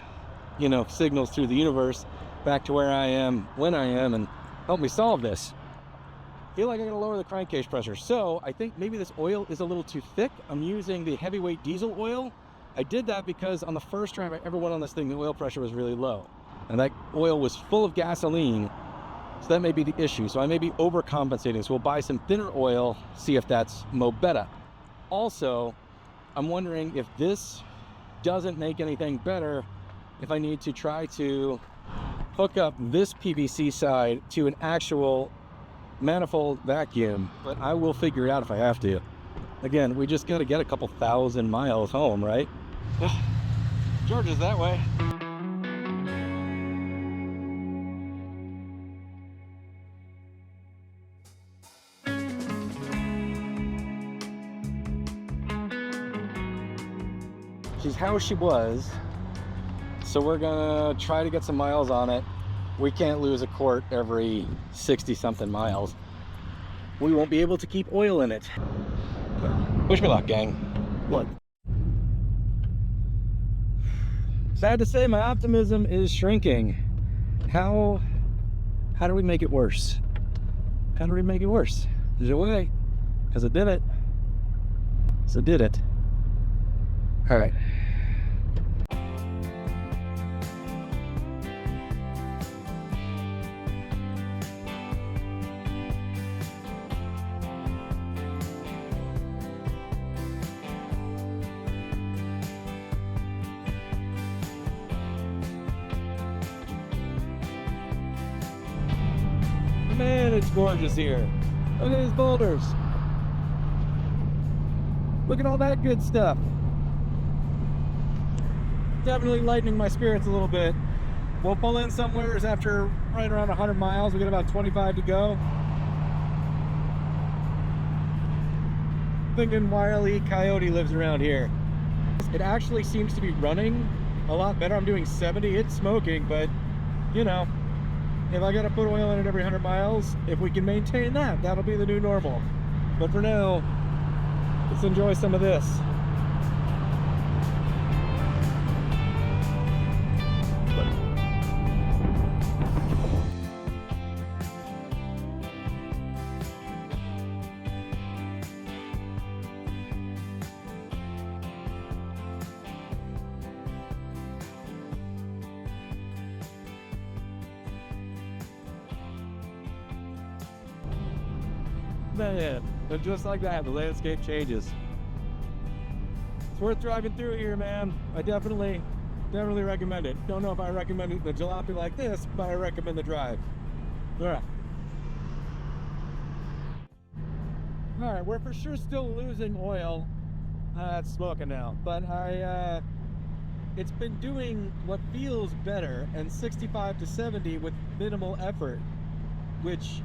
you know, signals through the universe back to where I am, when I am, and help me solve this. I feel like I gotta lower the crankcase pressure. So I think maybe this oil is a little too thick. I'm using the heavyweight diesel oil. I did that because on the first drive I ever went on this thing, the oil pressure was really low. And that oil was full of gasoline. So that may be the issue. So I may be overcompensating. So we'll buy some thinner oil, see if that's better. Also, I'm wondering if this doesn't make anything better, if I need to try to hook up this PVC side to an actual manifold vacuum, but I will figure it out if I have to. Again, we just got to get a couple thousand miles home, right? Georgia's that way. She's how she was, so we're gonna try to get some miles on it. We can't lose a quart every 60 something miles. We won't be able to keep oil in it. Wish me luck, gang. Look. Sad to say, my optimism is shrinking. How do we make it worse? How do we make it worse? There's a way, because I did it. So did it. All right. Man, it's gorgeous here. Look at these boulders. Look at all that good stuff. Definitely lightening my spirits a little bit. We'll pull in somewhere after right around 100 miles. We got about 25 to go. Thinking Wile E. Coyote lives around here. It actually seems to be running a lot better. I'm doing 70. It's smoking, but you know, if I gotta put oil in it every 100 miles, if we can maintain that, that'll be the new normal. But for now, let's enjoy some of this. Man, but just like that, the landscape changes. It's worth driving through here, man. I definitely recommend it. Don't know if I recommend the jalopy like this, but I recommend the drive. All right, we're for sure still losing oil. It's smoking now, but it's been doing what feels better, and 65 to 70 with minimal effort, which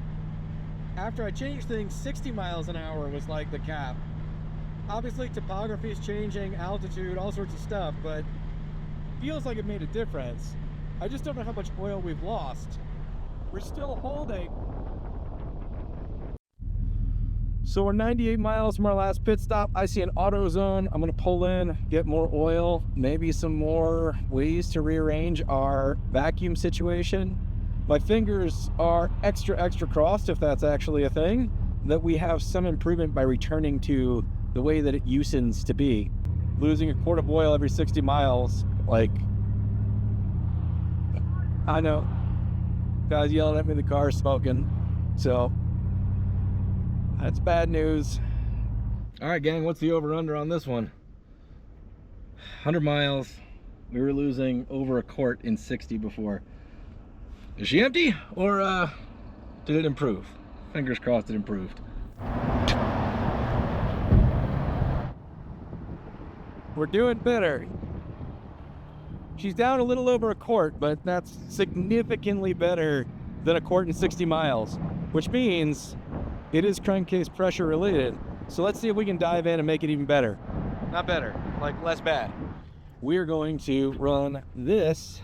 after I changed things, 60 miles an hour was like the cap. Obviously topography is changing, altitude, all sorts of stuff, but feels like it made a difference. I just don't know how much oil we've lost. We're still holding. So we're 98 miles from our last pit stop. I see an auto zone. I'm gonna pull in, get more oil, maybe some more ways to rearrange our vacuum situation. My fingers are extra crossed, if that's actually a thing, that we have some improvement by returning to the way that it used to be. Losing a quart of oil every 60 miles, like, I know, guys yelling at me, the car's smoking, so that's bad news. All right, gang, what's the over-under on this one? 100 miles, we were losing over a quart in 60 before. Is she empty, or did it improve? Fingers crossed it improved. We're doing better. She's down a little over a quart, but that's significantly better than a quart in 60 miles, which means it is crankcase pressure related. So let's see if we can dive in and make it even better. Not better, like less bad. We're going to run this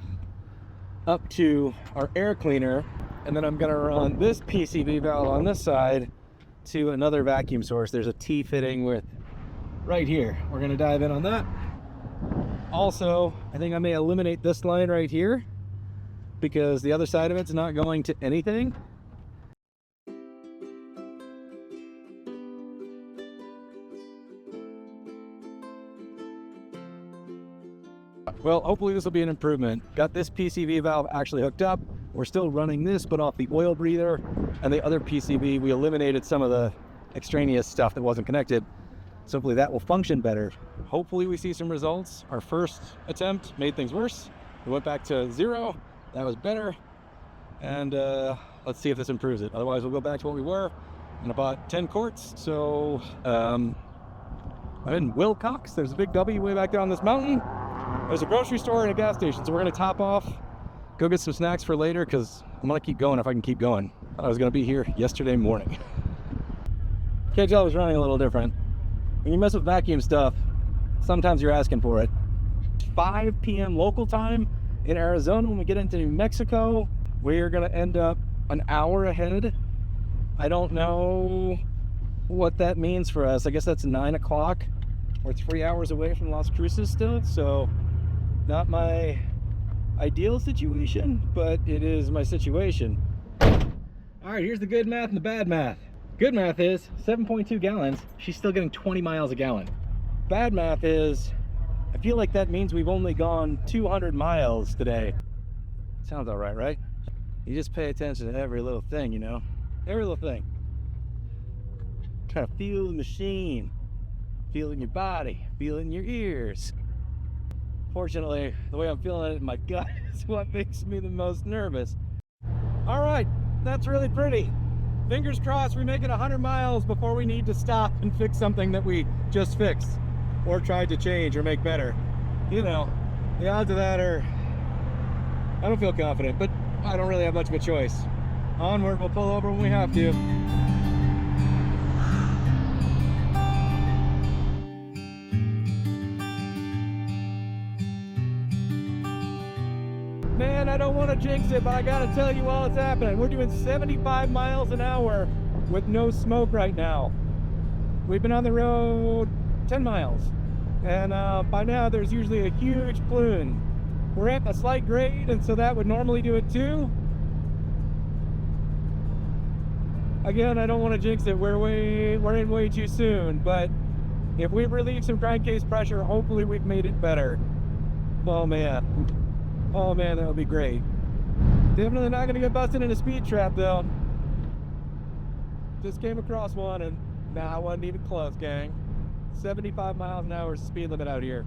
up to our air cleaner, and then I'm gonna run this PCV valve on this side to another vacuum source. There's a T fitting with right here. We're gonna dive in on that. Also, I think I may eliminate this line right here because the other side of it's not going to anything. Well, hopefully this will be an improvement. Got this PCV valve actually hooked up. We're still running this, but off the oil breather, and the other PCV, we eliminated some of the extraneous stuff that wasn't connected. So hopefully that will function better. Hopefully we see some results. Our first attempt made things worse. We went back to 0. That was better. And let's see if this improves it. Otherwise we'll go back to what we were. And I bought 10 quarts. So I'm in Wilcox. There's a big W way back down this mountain. There's a grocery store and a gas station. So we're gonna top off, go get some snacks for later, because I'm gonna keep going if I can keep going. I was gonna be here yesterday morning. Can't tell I was running a little different. When you mess with vacuum stuff, sometimes you're asking for it. 5 p.m. local time in Arizona. When we get into New Mexico, we're gonna end up an hour ahead. I don't know what that means for us. I guess that's 9 o'clock. We're 3 hours away from Las Cruces still, so not my ideal situation, but it is my situation. All right, here's the good math and the bad math. Good math is 7.2 gallons. She's still getting 20 miles a gallon. Bad math is, I feel like that means we've only gone 200 miles today. Sounds all right, right? You just pay attention to every little thing, you know? Every little thing. Trying to feel the machine. Feel it in your body. Feel it in your ears. Fortunately, the way I'm feeling it in my gut is what makes me the most nervous. All right, that's really pretty. Fingers crossed we make it 100 miles before we need to stop and fix something that we just fixed or tried to change or make better. You know, the odds of that are, I don't feel confident, but I don't really have much of a choice. Onward, we'll pull over when we have to. Man, I don't want to jinx it, but I gotta tell you while it's happening. We're doing 75 miles an hour with no smoke right now. We've been on the road 10 miles, and by now there's usually a huge plume. We're at a slight grade, and so that would normally do it too. Again, I don't want to jinx it. We're in way too soon, but if we relieve some crankcase pressure, hopefully we've made it better. Oh man. Oh man, that would be great. Definitely not gonna get busted in a speed trap though. Just came across one and nah, I wasn't even close, gang. 75 miles an hour is the speed limit out here.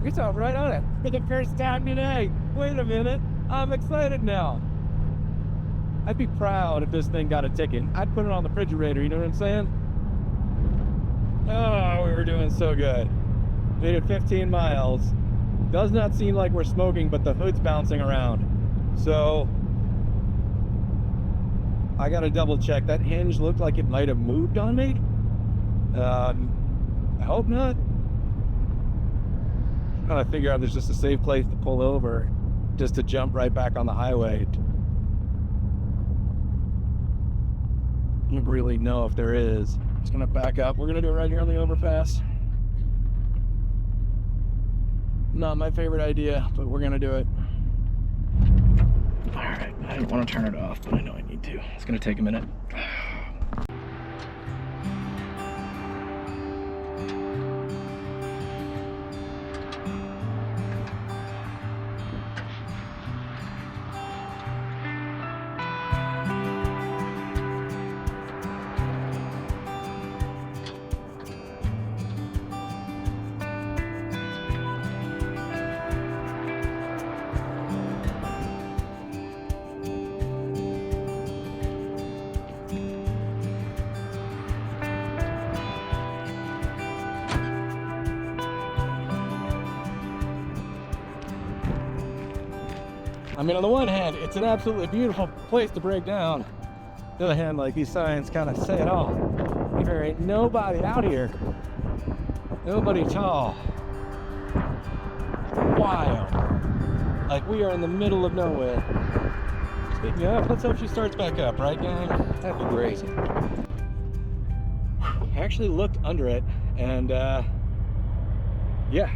We saw right on it for the first time today. Wait a minute, I'm excited now. I'd be proud if this thing got a ticket. I'd put it on the refrigerator, you know what I'm saying? Oh, we were doing so good. Made it 15 miles. Does not seem like we're smoking, but the hood's bouncing around. So I gotta double check. That hinge looked like it might have moved on me. I hope not. I'm trying to figure out if there's just a safe place to pull over, just to jump right back on the highway. I don't really know if there is. Just gonna back up. We're gonna do it right here on the overpass. Not my favorite idea, but we're gonna do it. All right, I didn't want to turn it off, but I know I need to. It's gonna take a minute. I mean, on the one hand, it's an absolutely beautiful place to break down. On the other hand, like, these signs kind of say it all. There ain't nobody out here. Nobody tall. Wild. Like, we are in the middle of nowhere. Speaking of, let's hope she starts back up, right, gang? That'd be great. I actually looked under it, and, yeah.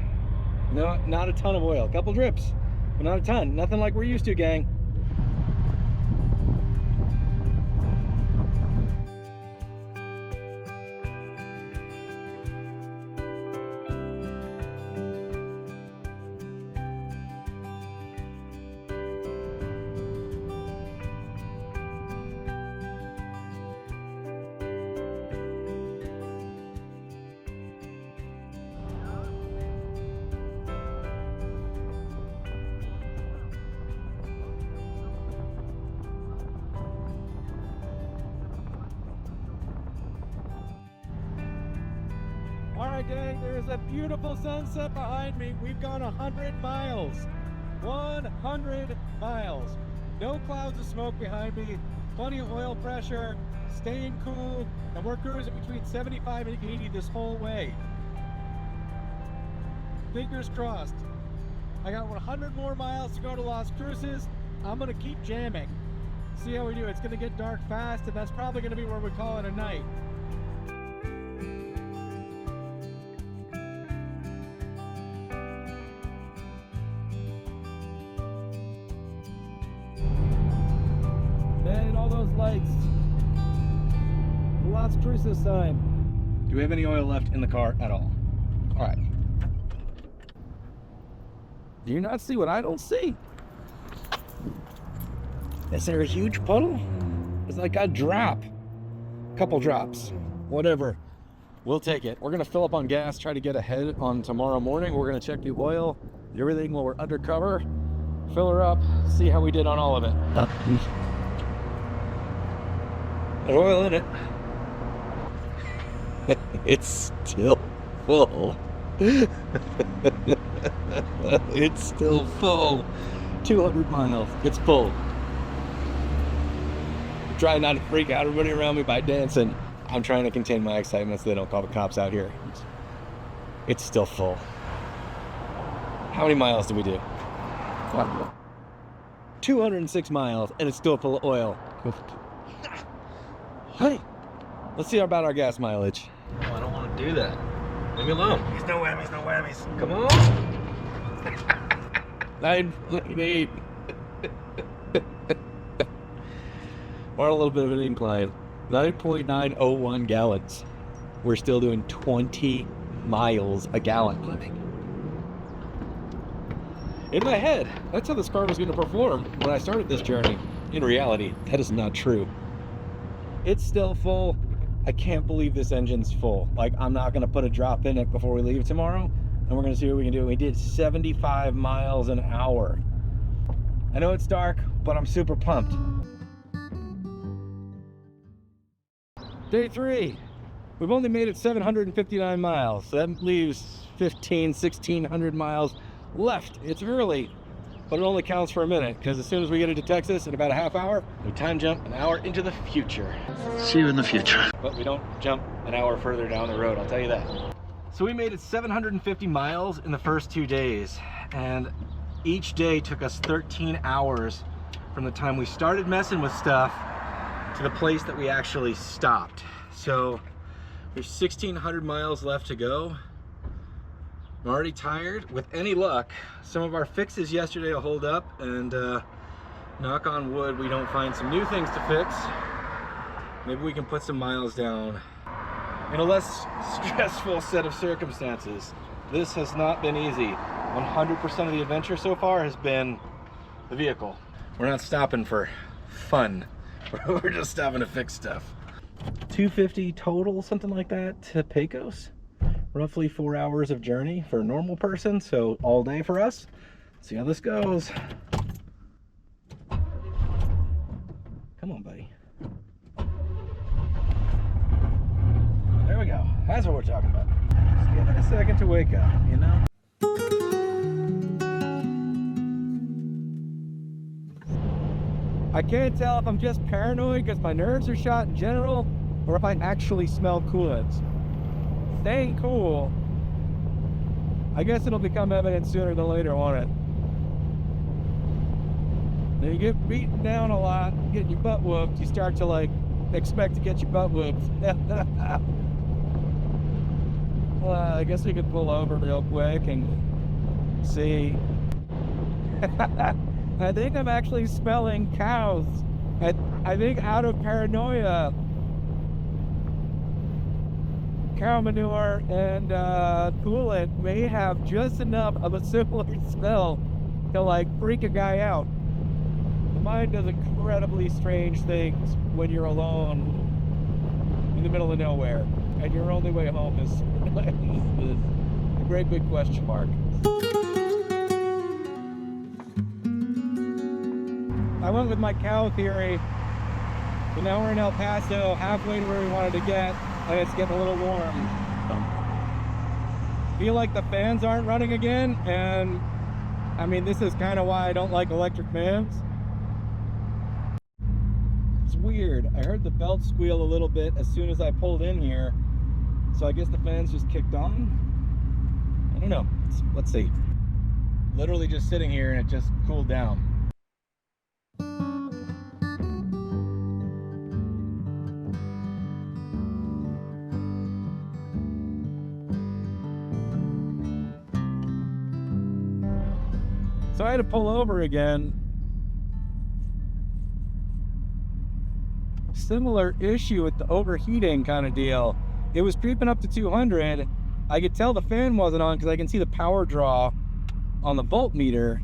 No, not a ton of oil. A couple drips. But not a ton. Nothing like we're used to, gang. Alright gang, there's a beautiful sunset behind me. We've gone 100 miles. 100 miles. No clouds of smoke behind me. Plenty of oil pressure. Staying cool. And we're cruising between 75 and 80 this whole way. Fingers crossed. I got 100 more miles to go to Las Cruces. I'm going to keep jamming. See how we do. It's going to get dark fast, and that's probably going to be where we call it a night. And all those lights. The Las Cruces sign. Do we have any oil left in the car at all? All right. Do you not see what I don't see? Is there a huge puddle? It's like a drop. Couple drops. Whatever. We'll take it. We're gonna fill up on gas, try to get ahead on tomorrow morning. We're gonna check the oil, everything while we're undercover. Fill her up, see how we did on all of it. There's oil in it. It's still full. It's still full. 200 miles. It's full. I'm trying not to freak out everybody around me by dancing. I'm trying to contain my excitement so they don't call the cops out here. It's still full. How many miles did we do? 206 miles, and it's still full of oil. Hey, let's see about our gas mileage. Oh, I don't want to do that. Leave me alone. There's no whammies, no whammies. Come on. 9.8. Or a little bit of an incline. 9.901 gallons. We're still doing 20 miles a gallon. In my head, that's how this car was going to perform when I started this journey. In reality, that is not true. It's still full. I can't believe this engine's full. Like, I'm not going to put a drop in it before we leave tomorrow, and we're going to see what we can do. We did 75 miles an hour. I know it's dark, but I'm super pumped. Day 3. We've only made it 759 miles. So that leaves 1,600 miles left. It's early. but it only counts for a minute, because as soon as we get into Texas in about a half hour, we time jump an hour into the future. See you in the future. But we don't jump an hour further down the road, I'll tell you that. So we made it 750 miles in the first 2 days, and each day took us 13 hours from the time we started messing with stuff to the place that we actually stopped. So there's 1,600 miles left to go. I'm already tired. With any luck, some of our fixes yesterday will hold up, and knock on wood, we don't find some new things to fix. Maybe we can put some miles down in a less stressful set of circumstances. This has not been easy. 100% of the adventure so far has been the vehicle. We're not stopping for fun. We're just stopping to fix stuff. 250 total, something like that, to Pecos. Roughly 4 hours of journey for a normal person, so all day for us. See how this goes. Come on, buddy. There we go. That's what we're talking about. Just give it a second to wake up, you know? I can't tell if I'm just paranoid because my nerves are shot in general, or if I actually smell coolants. Staying cool, I guess it'll become evident sooner than later, won't it? When you get beaten down a lot, getting your butt whooped, you start to like expect to get your butt whooped. Well, I guess we could pull over real quick and see. I think I'm actually smelling cows. I think out of paranoia, cow manure and coolant may have just enough of a similar smell to like freak a guy out. The mind does incredibly strange things when you're alone in the middle of nowhere, and your only way home is a great big question mark. I went with my cow theory, but now we're in El Paso, halfway to where we wanted to get, and it's getting a little warm. Feel like the fans aren't running again, and I mean, this is kind of why I don't like electric fans. It's weird. I heard the belt squeal a little bit as soon as I pulled in here, so I guess the fans just kicked on. I don't know. Let's see. Literally just sitting here and it just cooled down. So I had to pull over again. Similar issue with the overheating kind of deal. It was creeping up to 200. I could tell the fan wasn't on because I can see the power draw on the voltmeter.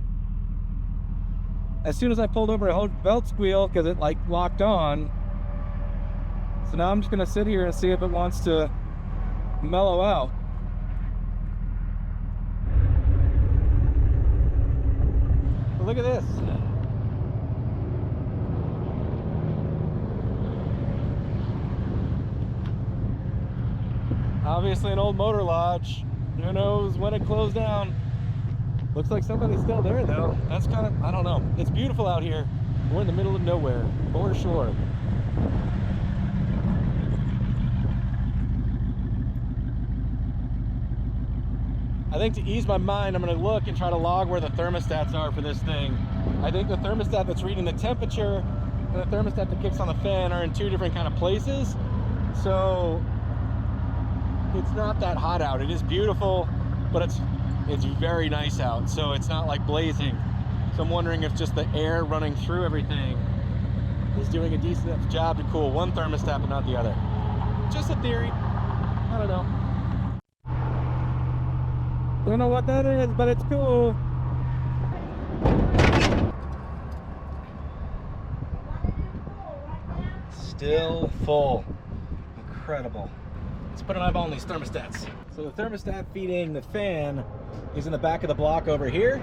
As soon as I pulled over, I heard the belt squeal because it like locked on. So now I'm just gonna sit here and see if it wants to mellow out. But look at this. Obviously an old motor lodge. Who knows when it closed down. Looks like somebody's still there though. That's kind of, I don't know. It's beautiful out here. We're in the middle of nowhere, for sure. I think to ease my mind, I'm gonna look and try to log where the thermostats are for this thing. I think the thermostat that's reading the temperature and the thermostat that kicks on the fan are in two different kind of places. So it's not that hot out. It is beautiful, but it's very nice out. So it's not like blazing. So I'm wondering if just the air running through everything is doing a decent enough job to cool one thermostat but not the other. Just a theory. I don't know. Don't know what that is, but it's cool. Still full. Incredible. Let's put an eyeball on these thermostats. So the thermostat feeding the fan is in the back of the block over here.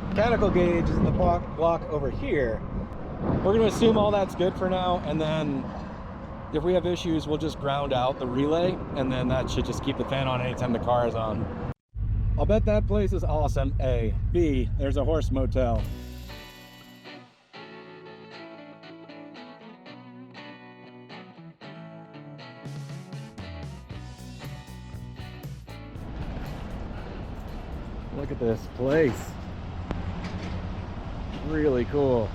Mechanical gauge is in the block over here. We're gonna assume all that's good for now, and then if we have issues, we'll just ground out the relay, and then that should just keep the fan on anytime the car is on. I'll bet that place is awesome, A. B, there's a horse motel. Look at this place. Really cool.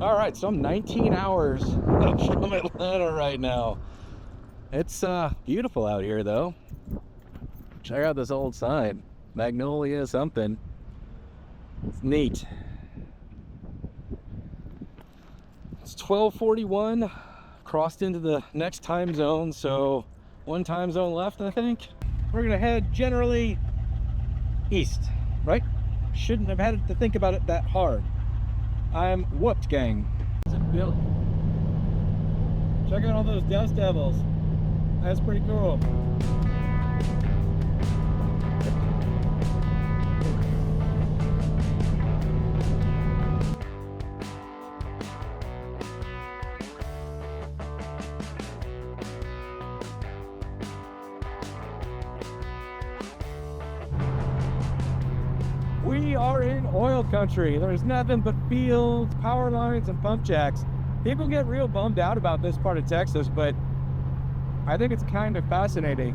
All right, so I'm 19 hours from Atlanta right now. It's beautiful out here though. Check out this old sign, Magnolia something. It's neat. It's 12:41, crossed into the next time zone, so one time zone left, I think. We're gonna head generally east, right? Shouldn't have had to think about it that hard. I'm whooped, gang. Check out all those dust devils. That's pretty cool. We are in oil country. There's nothing but fields, power lines, and pump jacks. People get real bummed out about this part of Texas, but I think it's kind of fascinating.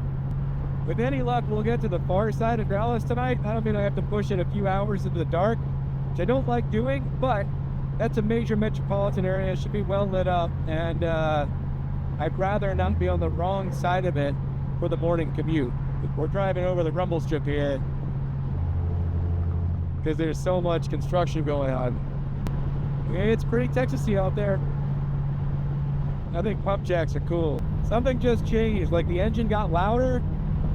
With any luck, we'll get to the far side of Dallas tonight. I don't mean I have to push it a few hours into the dark, which I don't like doing, but that's a major metropolitan area. It should be well lit up, and I'd rather not be on the wrong side of it for the morning commute. We're driving over the rumble strip here because there's so much construction going on. It's pretty Texasy out there. I think pump jacks are cool. Something just changed, like the engine got louder.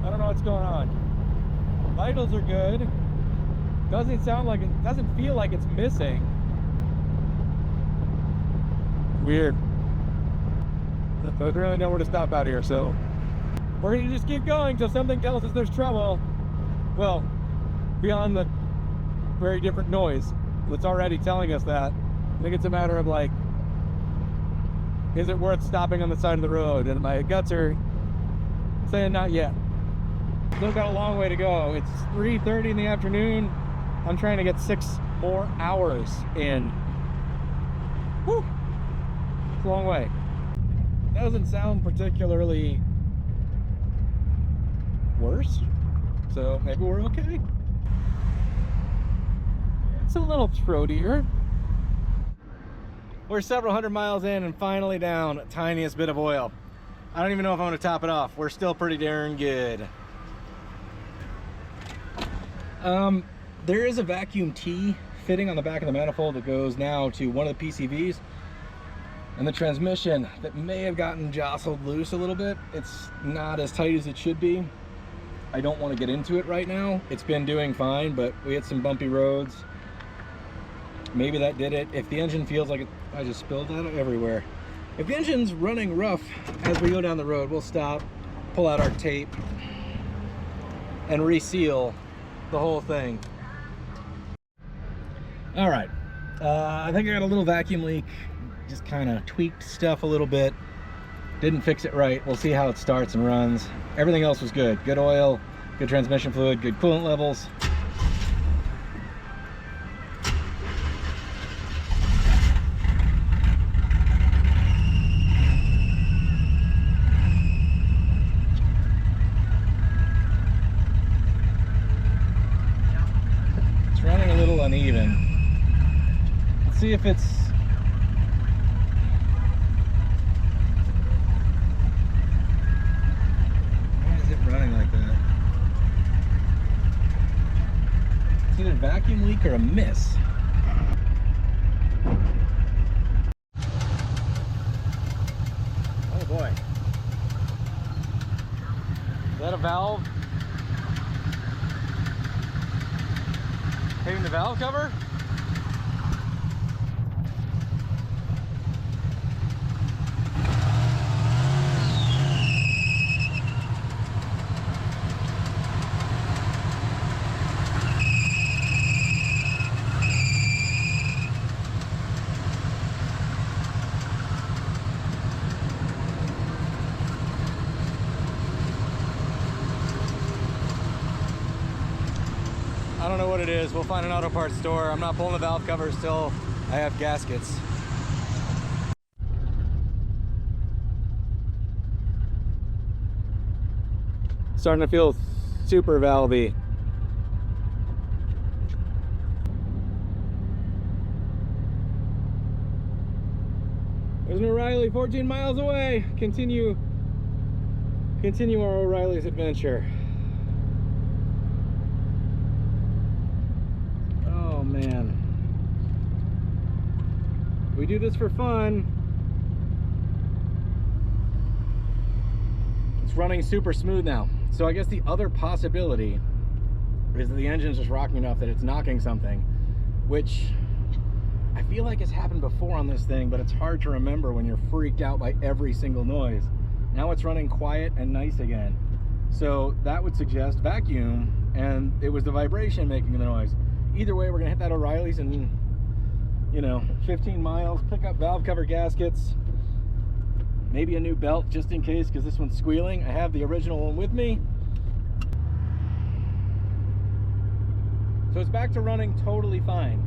I don't know what's going on. Vitals are good. Doesn't sound like it, doesn't feel like it's missing. Weird. I don't really know where to stop out here, so we're gonna just keep going till something tells us there's trouble. Well, beyond the very different noise that's already telling us that. I think it's a matter of like, is it worth stopping on the side of the road? And my guts are saying not yet. Still got a long way to go. It's 3:30 in the afternoon. I'm trying to get 6 more hours in. Woo! It's a long way. Doesn't sound particularly worse, so maybe we're okay. It's a little throatier. We're several hundred miles in and finally down, tiniest bit of oil. I don't even know if I want to top it off. We're still pretty darn good. There is a vacuum T fitting on the back of the manifold that goes now to one of the PCVs. And the transmission that may have gotten jostled loose a little bit. It's not as tight as it should be. I don't want to get into it right now. It's been doing fine, but we had some bumpy roads. Maybe that did it. If the engine feels like it, I just spilled that everywhere. If the engine's running rough as we go down the road, we'll stop, pull out our tape, and reseal the whole thing. All right, I think I got a little vacuum leak. Just kind of tweaked stuff a little bit. Didn't fix it right. We'll see how it starts and runs. Everything else was good. Good oil, good transmission fluid, good coolant levels. It's running a little uneven. Let's see if it's running like that. It's either a vacuum leak or a miss. Oh boy. Is that a valve? Hitting the valve cover? I don't know what it is. We'll find an auto parts store. I'm not pulling the valve covers till I have gaskets. Starting to feel super valvey. There's an O'Reilly 14 miles away. Continue our O'Reilly's adventure. Oh man. We do this for fun. It's running super smooth now. So I guess the other possibility is that the engine's just rocking enough that it's knocking something, which I feel like has happened before on this thing, but it's hard to remember when you're freaked out by every single noise. Now it's running quiet and nice again. So that would suggest vacuum, and it was the vibration making the noise. Either way, we're gonna hit that O'Reilly's in, you know, 15 miles, pick up valve cover gaskets, maybe a new belt just in case, because this one's squealing. I have the original one with me. So it's back to running totally fine.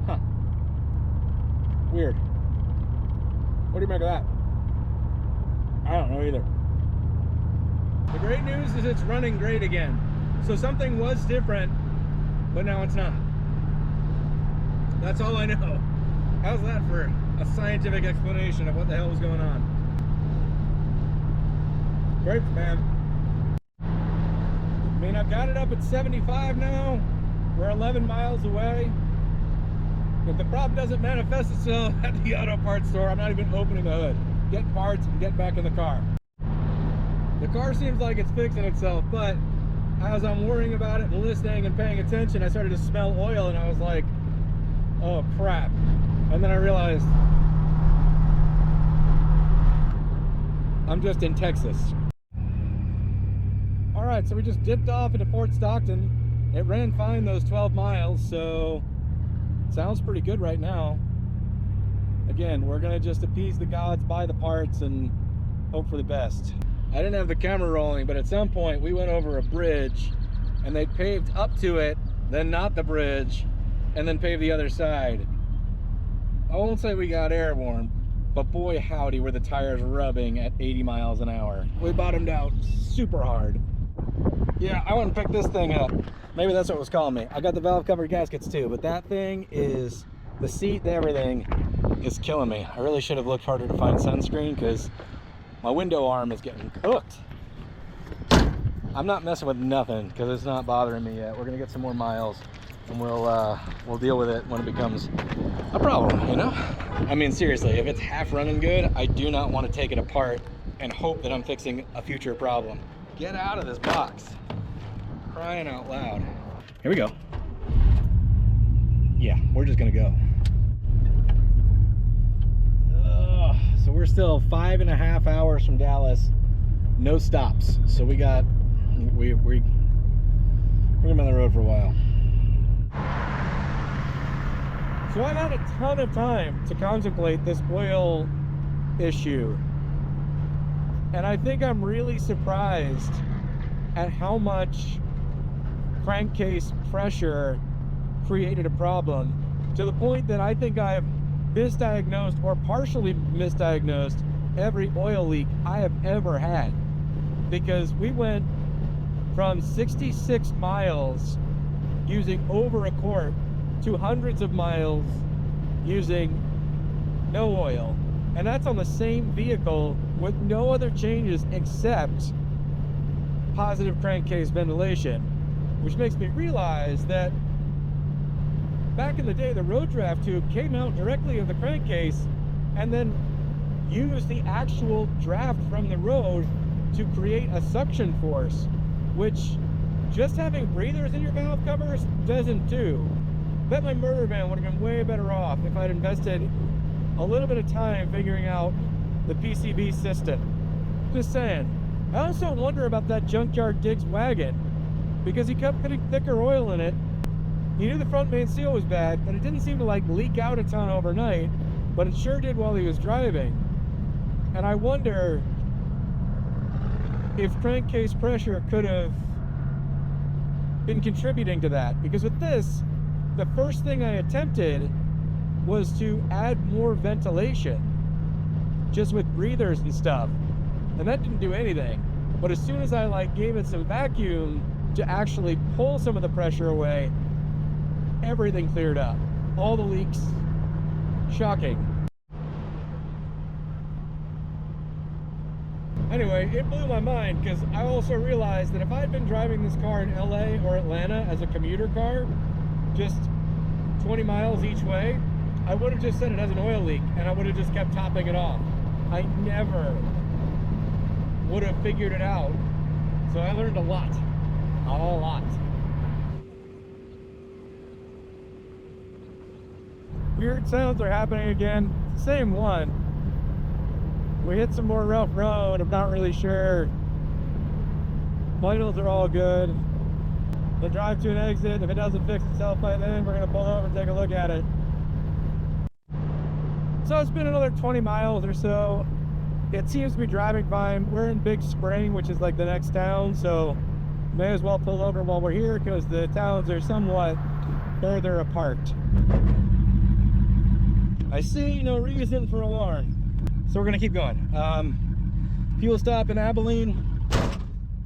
Huh. Weird. What do you make of that? I don't know either. The great news is it's running great again. So something was different, but now it's not. That's all I know. How's that for a scientific explanation of what the hell was going on? Great, man. I mean, I've got it up at 75 now. We're 11 miles away. If the problem doesn't manifest itself at the auto parts store, I'm not even opening the hood. Get parts and get back in the car. The car seems like it's fixing itself, but as I'm worrying about it and listening and paying attention, I started to smell oil and I was like, oh crap. And then I realized I'm just in Texas. All right, so we just dipped off into Fort Stockton. It ran fine those 12 miles, so sounds pretty good right now. Again, we're gonna just appease the gods, buy the parts, and hope for the best. I didn't have the camera rolling, but at some point we went over a bridge and they paved up to it, then not the bridge, and then paved the other side. I won't say we got airborne, but boy howdy were the tires rubbing at 80 miles an hour. We bottomed out super hard. Yeah, I went and picked this thing up. Maybe that's what it was calling me. I got the valve cover gaskets too, but that thing is, the seat, everything is killing me. I really should have looked harder to find sunscreen because my window arm is getting cooked. I'm not messing with nothing because it's not bothering me yet. We're gonna get some more miles and we'll deal with it when it becomes a problem, you know? I mean, seriously, if it's half running good, I do not want to take it apart and hope that I'm fixing a future problem. Get out of this box. Crying out loud. Here we go. Yeah, we're just gonna go. So we're still 5.5 hours from Dallas, no stops. So we're gonna be on the road for a while. So I've had a ton of time to contemplate this oil issue. And I think I'm really surprised at how much crankcase pressure created a problem, to the point that I think I have misdiagnosed or partially misdiagnosed every oil leak I have ever had. Because we went from 66 miles using over a quart to hundreds of miles using no oil. And that's on the same vehicle with no other changes except positive crankcase ventilation, which makes me realize that back in the day, the road draft tube came out directly of the crankcase and then used the actual draft from the road to create a suction force, which just having breathers in your valve covers doesn't do. Bet my murder van would have been way better off if I'd invested a little bit of time figuring out the PCB system. Just saying. I also wonder about that Junkyard Diggs wagon, because he kept putting thicker oil in it. He knew the front main seal was bad, and it didn't seem to like leak out a ton overnight, but it sure did while he was driving. And I wonder if crankcase pressure could have been contributing to that, because with this, the first thing I attempted was to add more ventilation, just with breathers and stuff. and that didn't do anything. But as soon as I like gave it some vacuum to actually pull some of the pressure away, everything cleared up. All the leaks. Shocking. Anyway, it blew my mind because I also realized that if I'd been driving this car in LA or Atlanta as a commuter car, just 20 miles each way, I would have just said it has an oil leak and I would have just kept topping it off. I never would have figured it out. So I learned a lot. A lot. Weird sounds are happening again. Same one. We hit some more rough road. I'm not really sure. Vitals are all good. The drive to an exit, if it doesn't fix itself by then, we're gonna pull over and take a look at it. So it's been another 20 miles or so. It seems to be driving fine. We're in Big Spring, which is like the next town, so may as well pull over while we're here because the towns are somewhat further apart. I see no reason for alarm. So we're gonna keep going. Fuel stop in Abilene.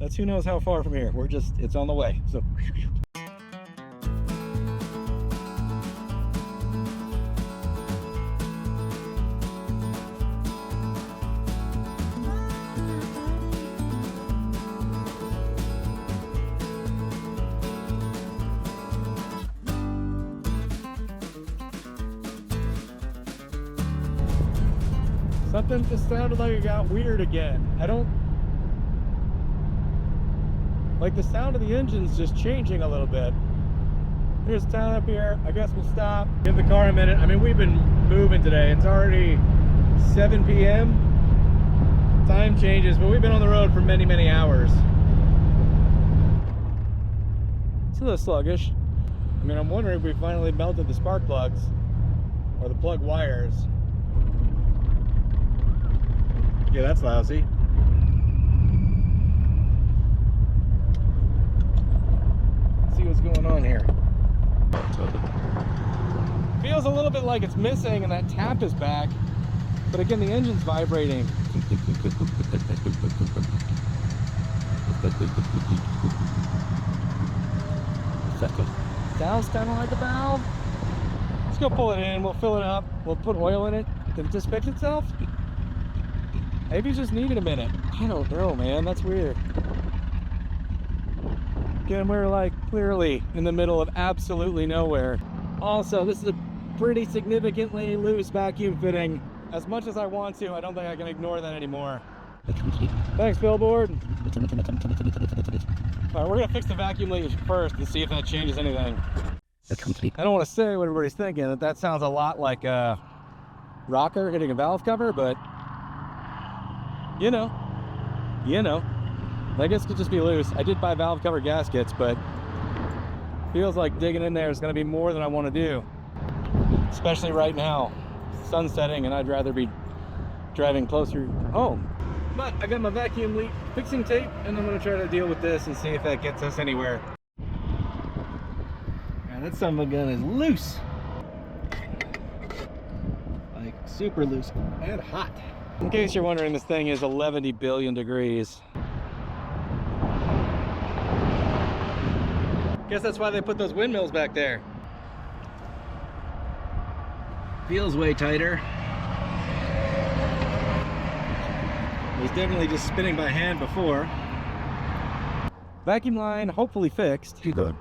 That's who knows how far from here. We're just, it's on the way. So. Something just sounded like it got weird again. I don't like the sound of the engine's just changing a little bit. There's town up here. I guess we'll stop. Give the car a minute. I mean, we've been moving today. It's already 7 p.m. Time changes, but we've been on the road for many, many hours. It's a little sluggish. I mean, I'm wondering if we finally melted the spark plugs or the plug wires. Yeah, that's lousy. Let's see what's going on here. Feels a little bit like it's missing and that tap is back. But again, the engine's vibrating. Sounds kind of like a valve. Let's go pull it in. We'll fill it up. We'll put oil in it. Did it just fix itself? Maybe it just needed a minute. I don't know, man. That's weird. Again, we're like clearly in the middle of absolutely nowhere. Also, this is a pretty significantly loose vacuum fitting. As much as I want to, I don't think I can ignore that anymore. Thanks, billboard. All right, we're gonna fix the vacuum leak first and see if that changes anything. I don't want to say what everybody's thinking. That sounds a lot like a rocker hitting a valve cover, but you know, I guess it could just be loose. I did buy valve cover gaskets, but feels like digging in there is going to be more than I want to do, especially right now. Sun's setting and I'd rather be driving closer home. But I got my vacuum leak fixing tape and I'm going to try to deal with this and see if that gets us anywhere. And that son of a gun is loose. Like super loose and hot. In case you're wondering, this thing is 11 billion degrees. Guess that's why they put those windmills back there. Feels way tighter. It was definitely just spinning by hand before. Vacuum line hopefully fixed. Good.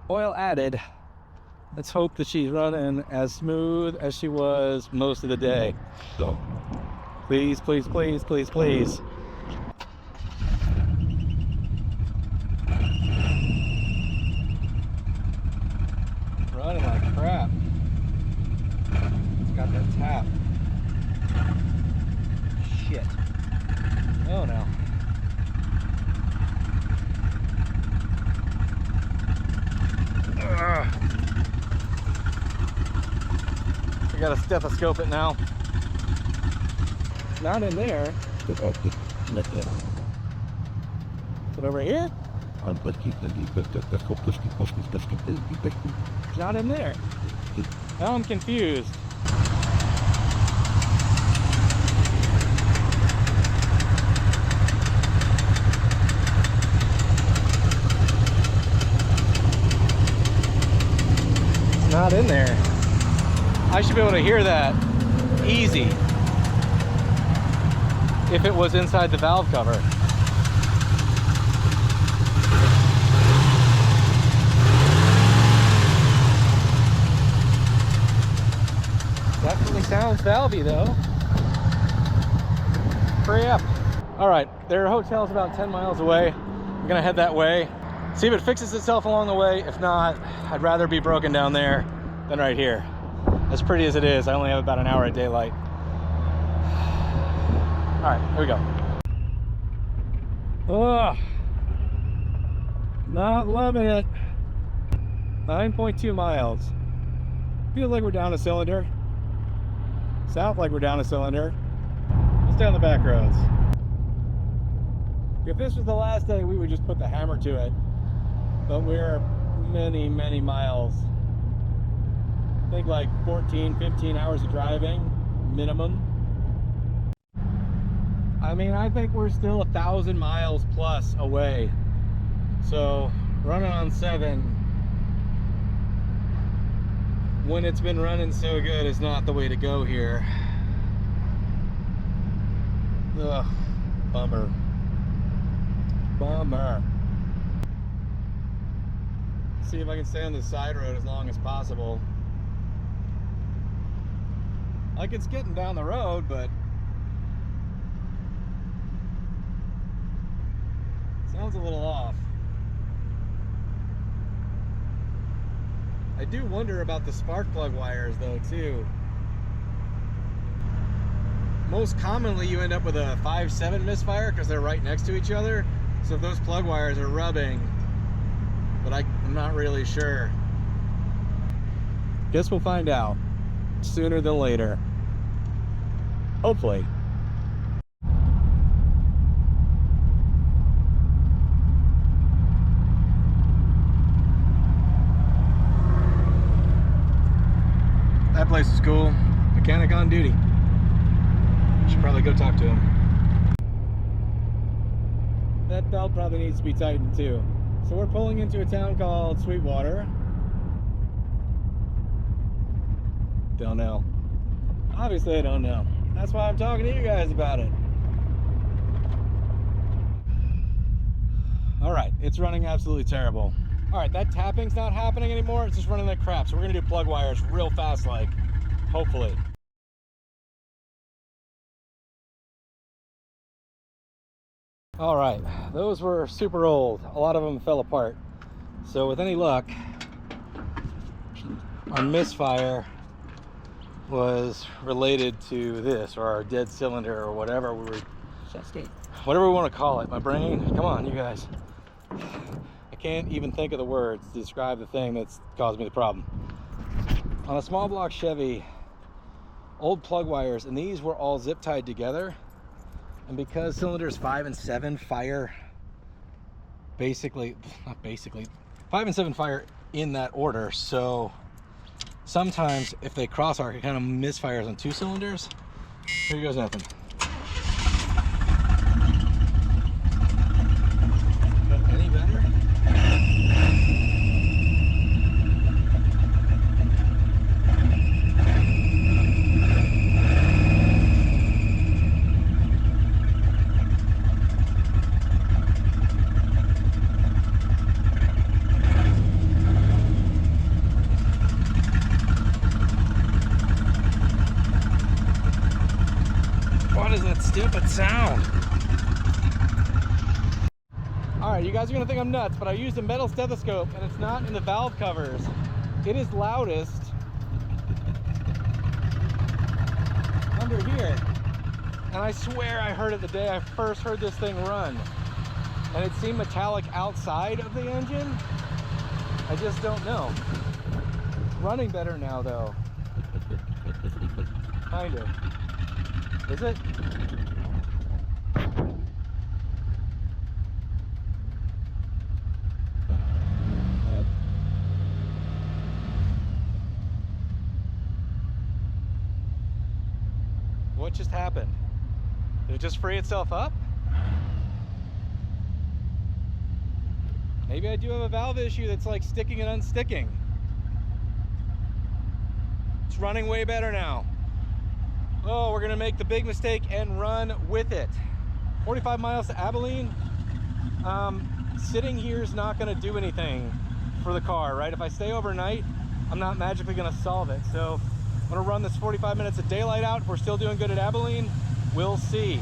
Oil added. Let's hope that she's running as smooth as she was most of the day. So, please, please, please, please, please. Running like crap. It's got that tap. Shit. Oh no. Ugh. I gotta stethoscope it now. It's not in there. Is it over here? It's not in there. Now I'm confused. in there. I should be able to hear that easy if it was inside the valve cover. Definitely sounds valvey though. Hurry up. All right, their hotel's about 10 miles away. I'm gonna head that way. See if it fixes itself along the way. If not, I'd rather be broken down there than right here. As pretty as it is, I only have about an hour of daylight. All right, here we go. Ugh. Not loving it. 9.2 miles. Feels like we're down a cylinder. Sounds like we're down a cylinder. Let's stay on the back roads. If this was the last day, we would just put the hammer to it. But we're many, many miles. I think like 14, 15 hours of driving, minimum. I mean, I think we're still 1,000 miles plus away. So running on 7, when it's been running so good, is not the way to go here. Ugh, bummer. Bummer. See if I can stay on the side road as long as possible. Like, it's getting down the road, but sounds a little off. I do wonder about the spark plug wires though too. Most commonly you end up with a 5-7 misfire because they're right next to each other. So if those plug wires are rubbing, but I'm not really sure. Guess we'll find out sooner than later. Hopefully. That place is cool. Mechanic on duty. Should probably go talk to him. That belt probably needs to be tightened too. So we're pulling into a town called Sweetwater. Don't know. Obviously I don't know. That's why I'm talking to you guys about it. All right, it's running absolutely terrible. All right, that tapping's not happening anymore. It's just running like crap. So we're gonna do plug wires real fast, like, hopefully. All right, those were super old. A lot of them fell apart. So with any luck, our misfire was related to this, or our dead cylinder, or whatever we want to call it. My brain, come on, you guys. I can't even think of the words to describe the thing that's caused me the problem. On a small block Chevy, old plug wires, and these were all zip tied together. And because cylinders 5 and 7 fire not basically, 5 and 7 fire in that order, so sometimes if they cross arc, it kind of misfires on 2 cylinders. Here goes nothing. Any better? What is that stupid sound? Alright, you guys are gonna think I'm nuts, but I used a metal stethoscope and it's not in the valve covers. It is loudest under here. And I swear I heard it the day I first heard this thing run. And it seemed metallic outside of the engine. I just don't know. It's running better now though. Kind of. Is it? What just happened? Did it just free itself up? Maybe I do have a valve issue that's like sticking and unsticking. running way better now. Oh, we're gonna make the big mistake and run with it. 45 miles to Abilene. Sitting here is not gonna do anything for the car, right? If I stay overnight, I'm not magically gonna solve it. So I'm gonna run this 45 minutes of daylight out. If we're still doing good at Abilene, we'll see.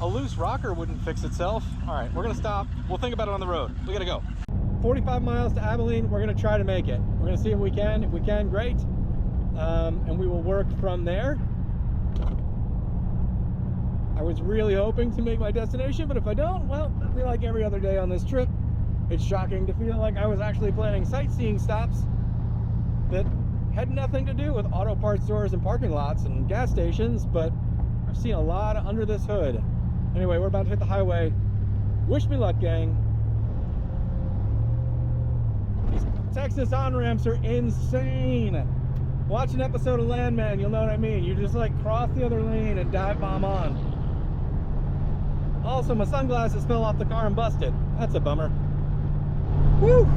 A loose rocker wouldn't fix itself. All right, we're gonna stop. We'll think about it on the road. We gotta go. 45 miles to Abilene, we're gonna try to make it. We're gonna see if we can. If we can, great. And we will work from there. I was really hoping to make my destination, but if I don't, well, it'll be like every other day on this trip. It's shocking to feel like I was actually planning sightseeing stops that had nothing to do with auto parts stores and parking lots and gas stations, but I've seen a lot under this hood. Anyway, we're about to hit the highway. Wish me luck, gang. These Texas on-ramps are insane. Watch an episode of Landman, you'll know what I mean. You just like cross the other lane and dive bomb on. Also, my sunglasses fell off the car and busted. That's a bummer. Woo!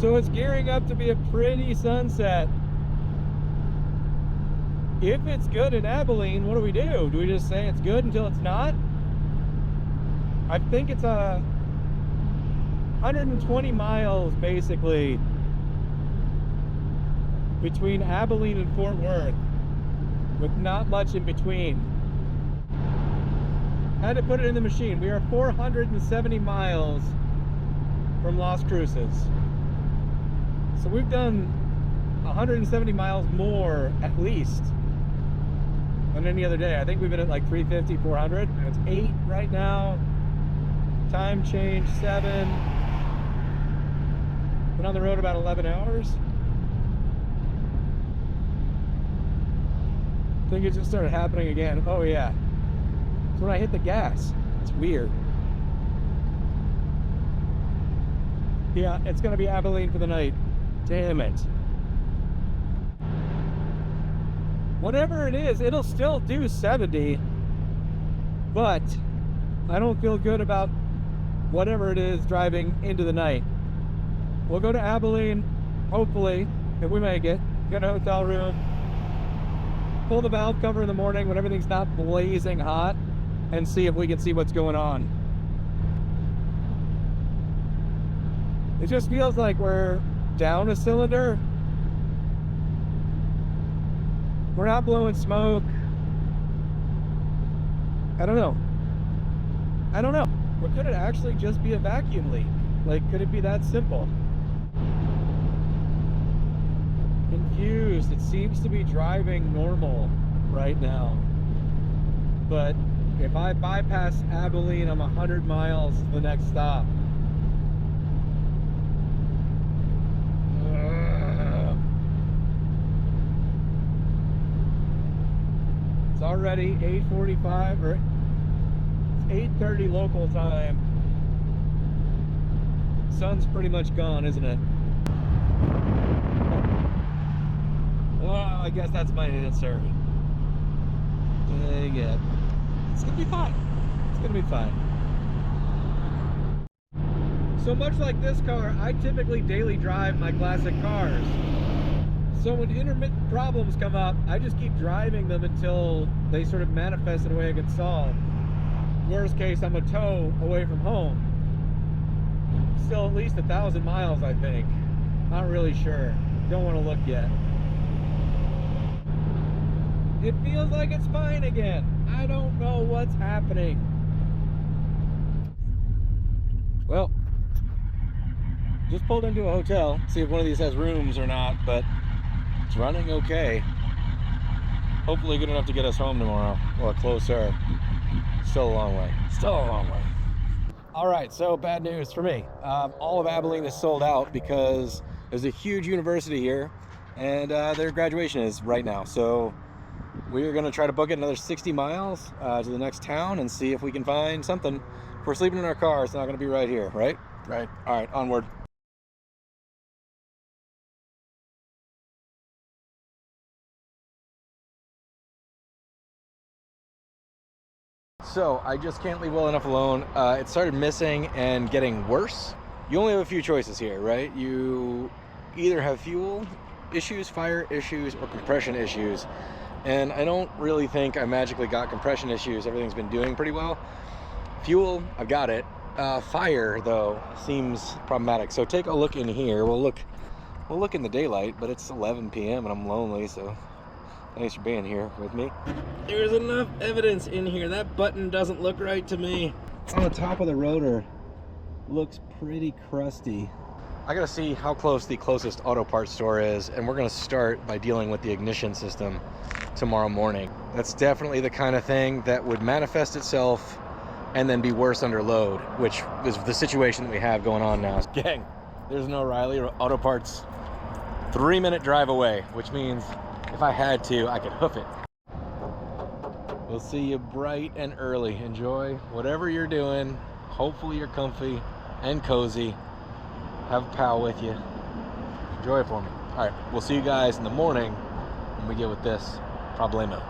So it's gearing up to be a pretty sunset. If it's good in Abilene, what do we do? Do we just say it's good until it's not? I think it's 120 miles basically between Abilene and Fort Worth, with not much in between. Had to put it in the machine. We are 470 miles from Las Cruces. So we've done 170 miles more at least than any other day. I think we've been at like 350, 400. It's 8 right now. Time change 7. Been on the road about 11 hours. I think it just started happening again. Oh yeah. It's when I hit the gas. It's weird. Yeah, it's gonna be Abilene for the night. Damn it. Whatever it is, it'll still do 70, but I don't feel good about whatever it is driving into the night. We'll go to Abilene, hopefully, if we make it, get a hotel room, pull the valve cover in the morning when everything's not blazing hot, and see if we can see what's going on. It just feels like we're down a cylinder. We're not blowing smoke. I don't know. Or could it actually just be a vacuum leak? Like, could it be that simple? Confused. It seems to be driving normal right now. But if I bypass Abilene, I'm 100 miles to the next stop. It's already 8:45, or it's 8:30 local time. Sun's pretty much gone, isn't it? Well, I guess that's my answer. Dang it. It's gonna be fine. It's gonna be fine. So much like this car, I typically daily drive my classic cars. So when intermittent problems come up, I just keep driving them until they sort of manifest in a way I can solve. Worst case, I'm a tow away from home. Still at least 1,000 miles, I think. Not really sure. Don't want to look yet. It feels like it's fine again. I don't know what's happening. Well, just pulled into a hotel, see if one of these has rooms or not, but it's running okay. Hopefully good enough to get us home tomorrow. Well, closer. Still a long way. Still a long way. All right, so bad news for me. All of Abilene is sold out because there's a huge university here, and their graduation is right now. So we're gonna try to book it another 60 miles to the next town and see if we can find something. If we're sleeping in our car, it's not gonna be right here, right? Right. All right, onward. So I just can't leave well enough alone. It started missing and getting worse. You only have a few choices here, right? You either have fuel issues, fire issues, or compression issues. And I don't really think I magically got compression issues. Everything's been doing pretty well. Fuel, I've got it. Fire, though, seems problematic. So take a look in here. We'll look in the daylight, but it's 11 p.m. and I'm lonely, so thanks for being here with me. There's enough evidence in here. That button doesn't look right to me. On the top of the rotor, looks pretty crusty. I gotta see how close the closest auto parts store is, and we're gonna start by dealing with the ignition system tomorrow morning. That's definitely the kind of thing that would manifest itself and then be worse under load, which is the situation that we have going on now. Gang, there's no O'Reilly Auto Parts 3-minute drive away, which means if I had to, I could hoof it. We'll see you bright and early. Enjoy whatever you're doing. Hopefully you're comfy and cozy. Have a pal with you. Enjoy it for me. All right, we'll see you guys in the morning when we get with this problemo.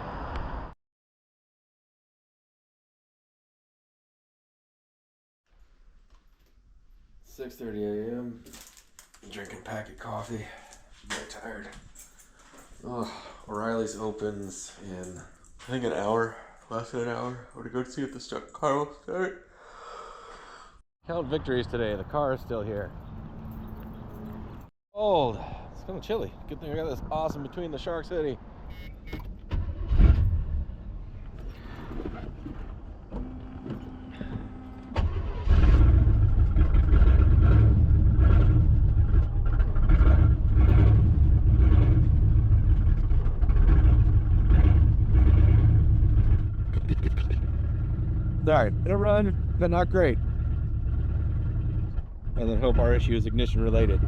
6:30 a.m. Drinking packet coffee. I'm very tired. Oh, O'Reilly's opens in I think an hour, less than an hour. I'm gonna go see if the car will start. Count victories today. The car is still here. Cold. It's kind of chilly. Good thing I got this awesome Between the Sharks hoodie. Alright, it'll run, but not great. And then hope our issue is ignition related.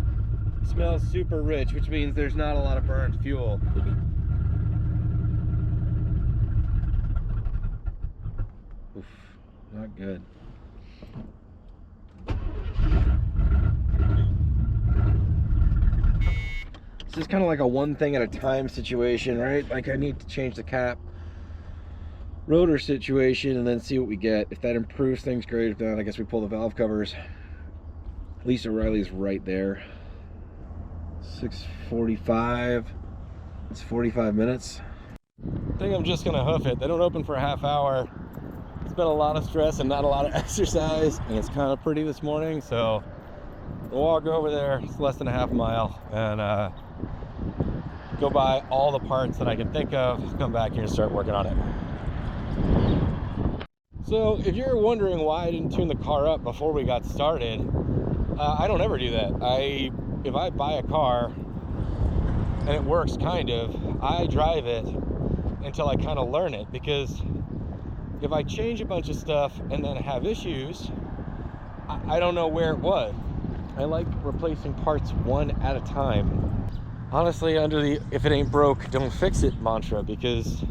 It smells super rich, which means there's not a lot of burned fuel. Oof, not good. This is kind of like a one thing at a time situation, right? Like I need to change the cap rotor situation and then see what we get. If that improves things, great. If not, I guess we pull the valve covers. At least O'Reilly's right there. 6:45. It's 45 minutes. I think I'm just gonna hoof it. They don't open for a half hour. It's been a lot of stress and not a lot of exercise, and it's kind of pretty this morning, so we'll walk over there. It's less than a half mile, and go buy all the parts that I can think of, come back here and start working on it. So if you're wondering why I didn't tune the car up before we got started, I don't ever do that. If I buy a car and it works kind of, I drive it until I kind of learn it, because if I change a bunch of stuff and then have issues, I don't know where it was. I like replacing parts one at a time. Honestly, under the if it ain't broke, don't fix it mantra, because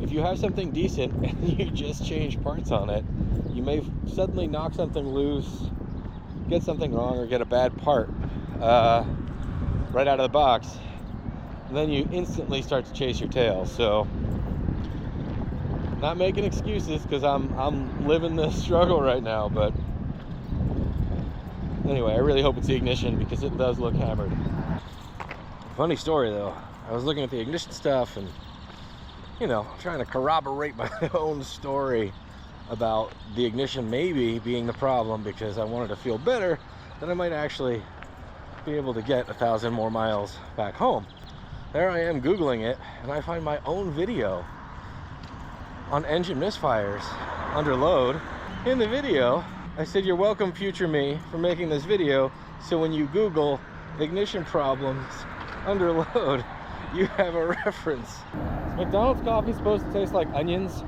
if you have something decent and you just change parts on it, you may suddenly knock something loose, get something wrong, or get a bad part right out of the box. And then you instantly start to chase your tail. So, not making excuses, because I'm living this struggle right now. But anyway, I really hope it's the ignition, because it does look hammered. Funny story though. I was looking at the ignition stuff and, you know, trying to corroborate my own story about the ignition maybe being the problem, because I wanted to feel better that I might actually be able to get 1,000 more miles back home. There I am Googling it, and I find my own video on engine misfires under load. In the video, I said, "You're welcome, future me, for making this video, so when you Google ignition problems under load, you have a reference." Is McDonald's coffee supposed to taste like onions?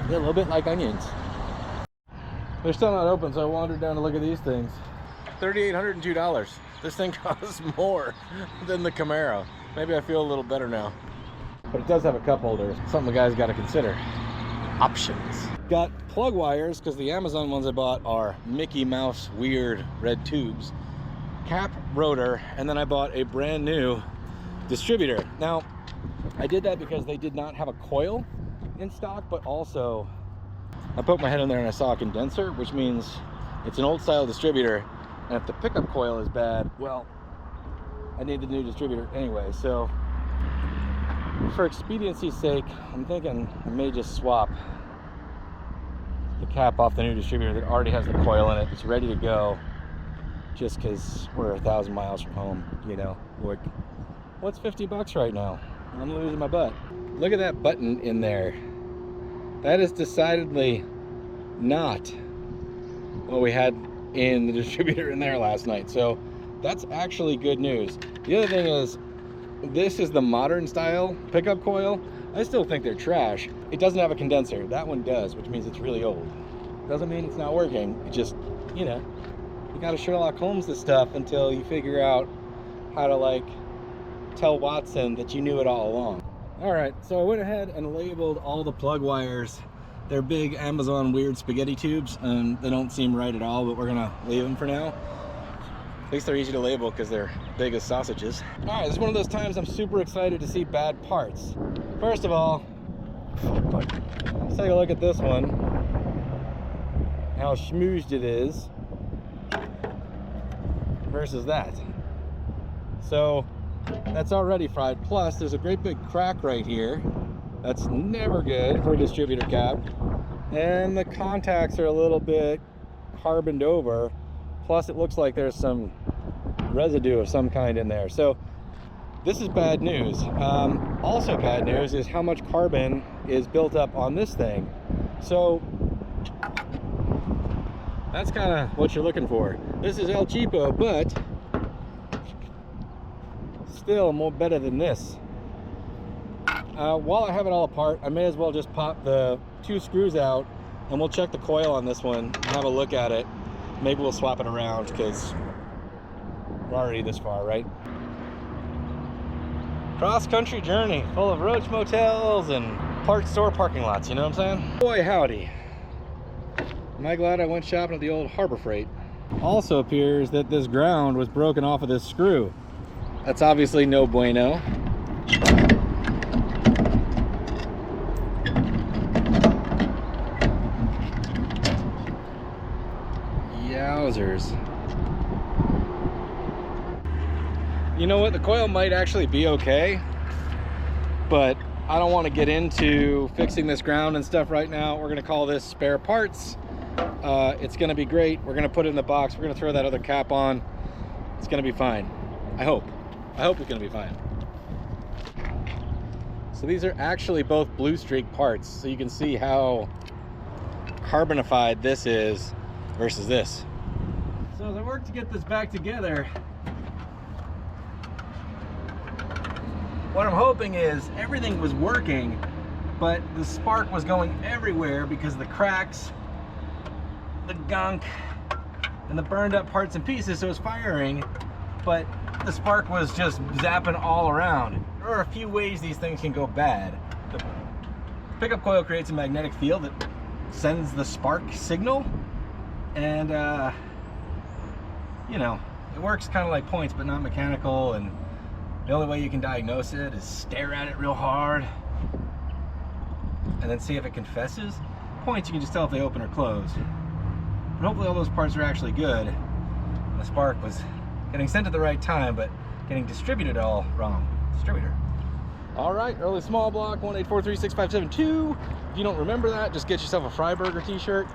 Yeah, a little bit like onions. They're still not open, so I wandered down to look at these things. $3,802. This thing costs more than the Camaro. Maybe I feel a little better now. But it does have a cup holder. Something the guys got to consider. Options. Got plug wires, because the Amazon ones I bought are Mickey Mouse weird red tubes. Cap rotor, and then I bought a brand new distributor. Now, I did that because they did not have a coil in stock, but also I poked my head in there and I saw a condenser, which means it's an old style distributor And if the pickup coil is bad, well, I need the new distributor anyway. So for expediency's sake, I'm thinking I may just swap the cap off the new distributor that already has the coil in it. It's ready to go, just because we're 1,000 miles from home, you know. Like, what's 50 bucks right now? I'm losing my butt. Look at that button in there. That is decidedly not what we had in the distributor in there last night. So that's actually good news. The other thing is, this is the modern style pickup coil. I still think they're trash. It doesn't have a condenser. That one does, which means it's really old. Doesn't mean it's not working. It just, you know, you gotta Sherlock Holmes this stuff until you figure out how to, like, tell Watson that you knew it all along. All right, so I went ahead and labeled all the plug wires. They're big Amazon weird spaghetti tubes, and they don't seem right at all, but we're gonna leave them for now. At least they're easy to label because they're big as sausages. All right, this is one of those times I'm super excited to see bad parts. First of all, let's take a look at this one. How schmoozed it is versus that. So that's already fried. Plus, there's a great big crack right here. That's never good for a distributor cap. And the contacts are a little bit carboned over. Plus, it looks like there's some residue of some kind in there. So this is bad news. Also bad news is how much carbon is built up on this thing. So that's kind of what you're looking for. This is El Cheapo, but still more better than this. While I have it all apart, I may as well just pop the 2 screws out, and we'll check the coil on this one and have a look at it. Maybe we'll swap it around because we're already this far, right? Cross-country journey full of roach motels and parts store parking lots, you know what I'm saying? Boy howdy. Am I glad I went shopping at the old Harbor Freight. Also appears that this ground was broken off of this screw. That's obviously no bueno. Yowzers. You know what? The coil might actually be okay, but I don't want to get into fixing this ground and stuff right now. We're going to call this spare parts. It's going to be great. We're going to put it in the box. We're going to throw that other cap on. It's going to be fine. I hope it's going to be fine. So these are actually both Blue Streak parts, so you can see how carbonified this is versus this. So as I work to get this back together, what I'm hoping is everything was working, but the spark was going everywhere because of the cracks, the gunk, and the burned up parts and pieces, so it was firing, but the spark was just zapping all around. There are a few ways these things can go bad. The pickup coil creates a magnetic field that sends the spark signal, and you know, it works kind of like points but not mechanical, and the only way you can diagnose it is stare at it real hard and then see if it confesses. Points, you can just tell if they open or close. But hopefully all those parts are actually good. The spark was getting sent at the right time, but getting distributed all wrong. Distributor. All right, early small block 1843657 If you don't remember that, just get yourself a Freiburger t-shirt.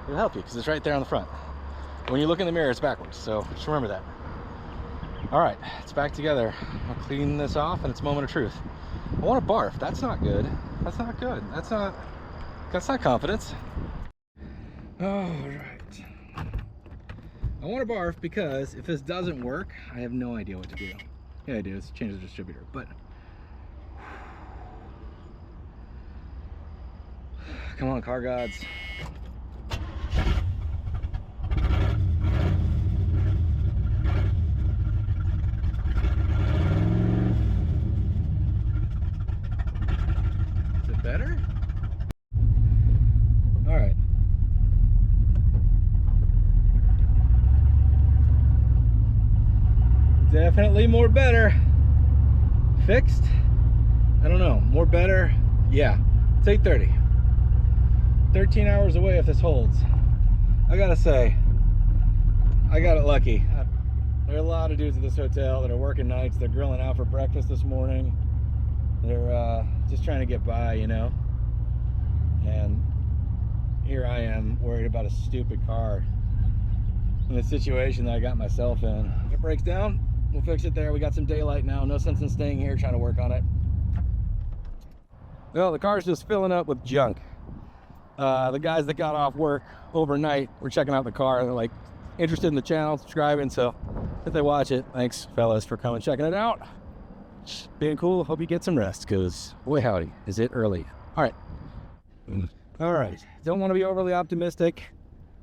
It'll help you because it's right there on the front. When you look in the mirror, it's backwards, so just remember that. All right, it's back together. I'll clean this off, and it's a moment of truth. I want to barf. That's not good. That's not good. That's not confidence. All right. I want to barf because if this doesn't work, I have no idea what to do. Yeah, I do. It's change the distributor, but come on, car gods. Better? All right. Definitely more better. Fixed? I don't know. More better? Yeah. It's 8:30. 13 hours away if this holds. I gotta say, I got it lucky. There are a lot of dudes at this hotel that are working nights. They're grilling out for breakfast this morning. They're just trying to get by, you know. And here I am worried about a stupid car in the situation that I got myself in. If it breaks down, we'll fix it there. We got some daylight now. No sense in staying here trying to work on it. Well, the car's just filling up with junk. The guys that got off work overnight were checking out the car. They're like interested in the channel, subscribing. So if they watch it, thanks fellas for coming checking it out. Being cool. Hope you get some rest, because boy howdy, is it early. All right. Don't want to be overly optimistic,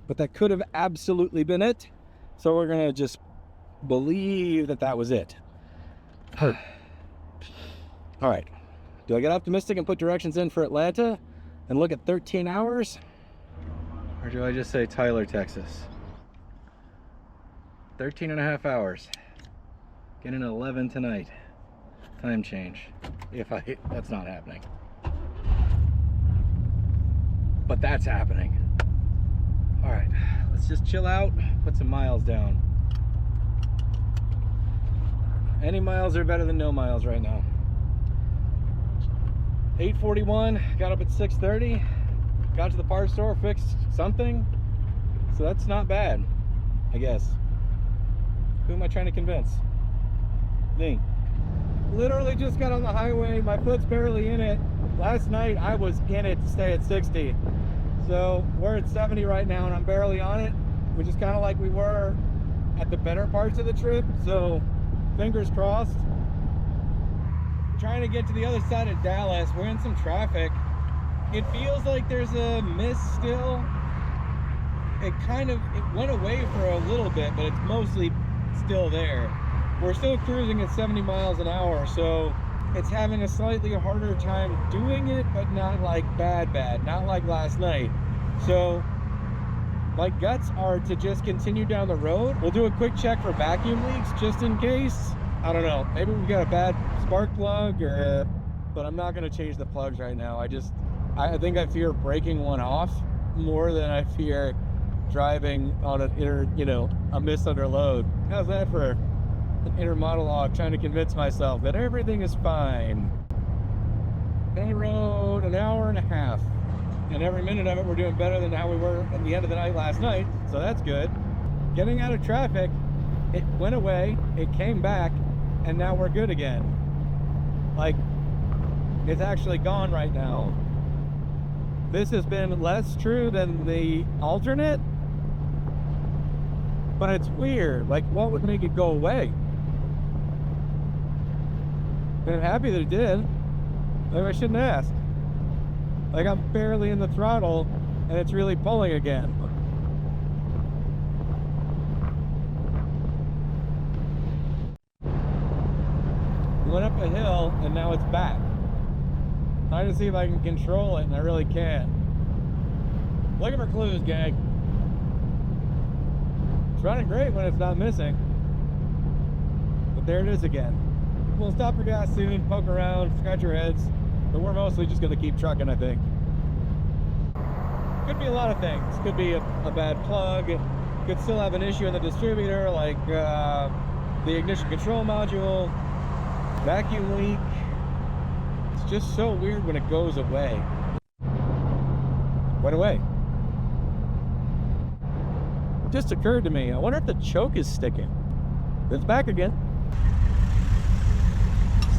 but that could have absolutely been it. So we're gonna just believe that that was it. All right. Do I get optimistic and put directions in for Atlanta and look at 13 hours? Or do I just say Tyler, Texas? 13.5 hours. Get in 11 tonight. Time change. That's not happening. But that's happening. All right, let's just chill out, put some miles down. Any miles are better than no miles right now. 8:41, got up at 6:30, got to the parts store, fixed something. So that's not bad, I guess. Who am I trying to convince? Me. Literally just got on the highway, my foot's barely in it. Last night I was in it to stay at 60. So we're at 70 right now and I'm barely on it, which is kind of like we were at the better parts of the trip. So fingers crossed. Trying to get to the other side of Dallas. We're in some traffic. It feels like there's a mist still. It went away for a little bit, but it's mostly still there. We're still cruising at 70 miles an hour, so it's having a slightly harder time doing it, but not like bad, not like last night. So my guts are to just continue down the road. We'll do a quick check for vacuum leaks just in case. I don't know, maybe we've got a bad spark plug, but I'm not going to change the plugs right now. I think I fear breaking one off more than I fear driving on a miss under load. How's that for an inner monologue, trying to convince myself that everything is fine? On the road an hour and a half, and every minute of it we're doing better than how we were at the end of the night last night, so that's good. Getting out of traffic, it went away, it came back, and now we're good again. Like, it's actually gone right now. This has been less true than the alternate, but it's weird. Like, what would make it go away? And I'm happy that it did. Maybe I shouldn't ask. Like, I'm barely in the throttle and it's really pulling again. Went up a hill and now it's back. Trying to see if I can control it, and I really can't. Looking for clues, gang. It's running great when it's not missing. But there it is again. We'll stop for gas soon, poke around, scratch your heads, but we're mostly just gonna keep trucking, I think. Could be a lot of things. Could be a bad plug. Could still have an issue in the distributor, like the ignition control module, vacuum leak. It's just so weird when it goes away. Went away. It just occurred to me, I wonder if the choke is sticking. It's back again.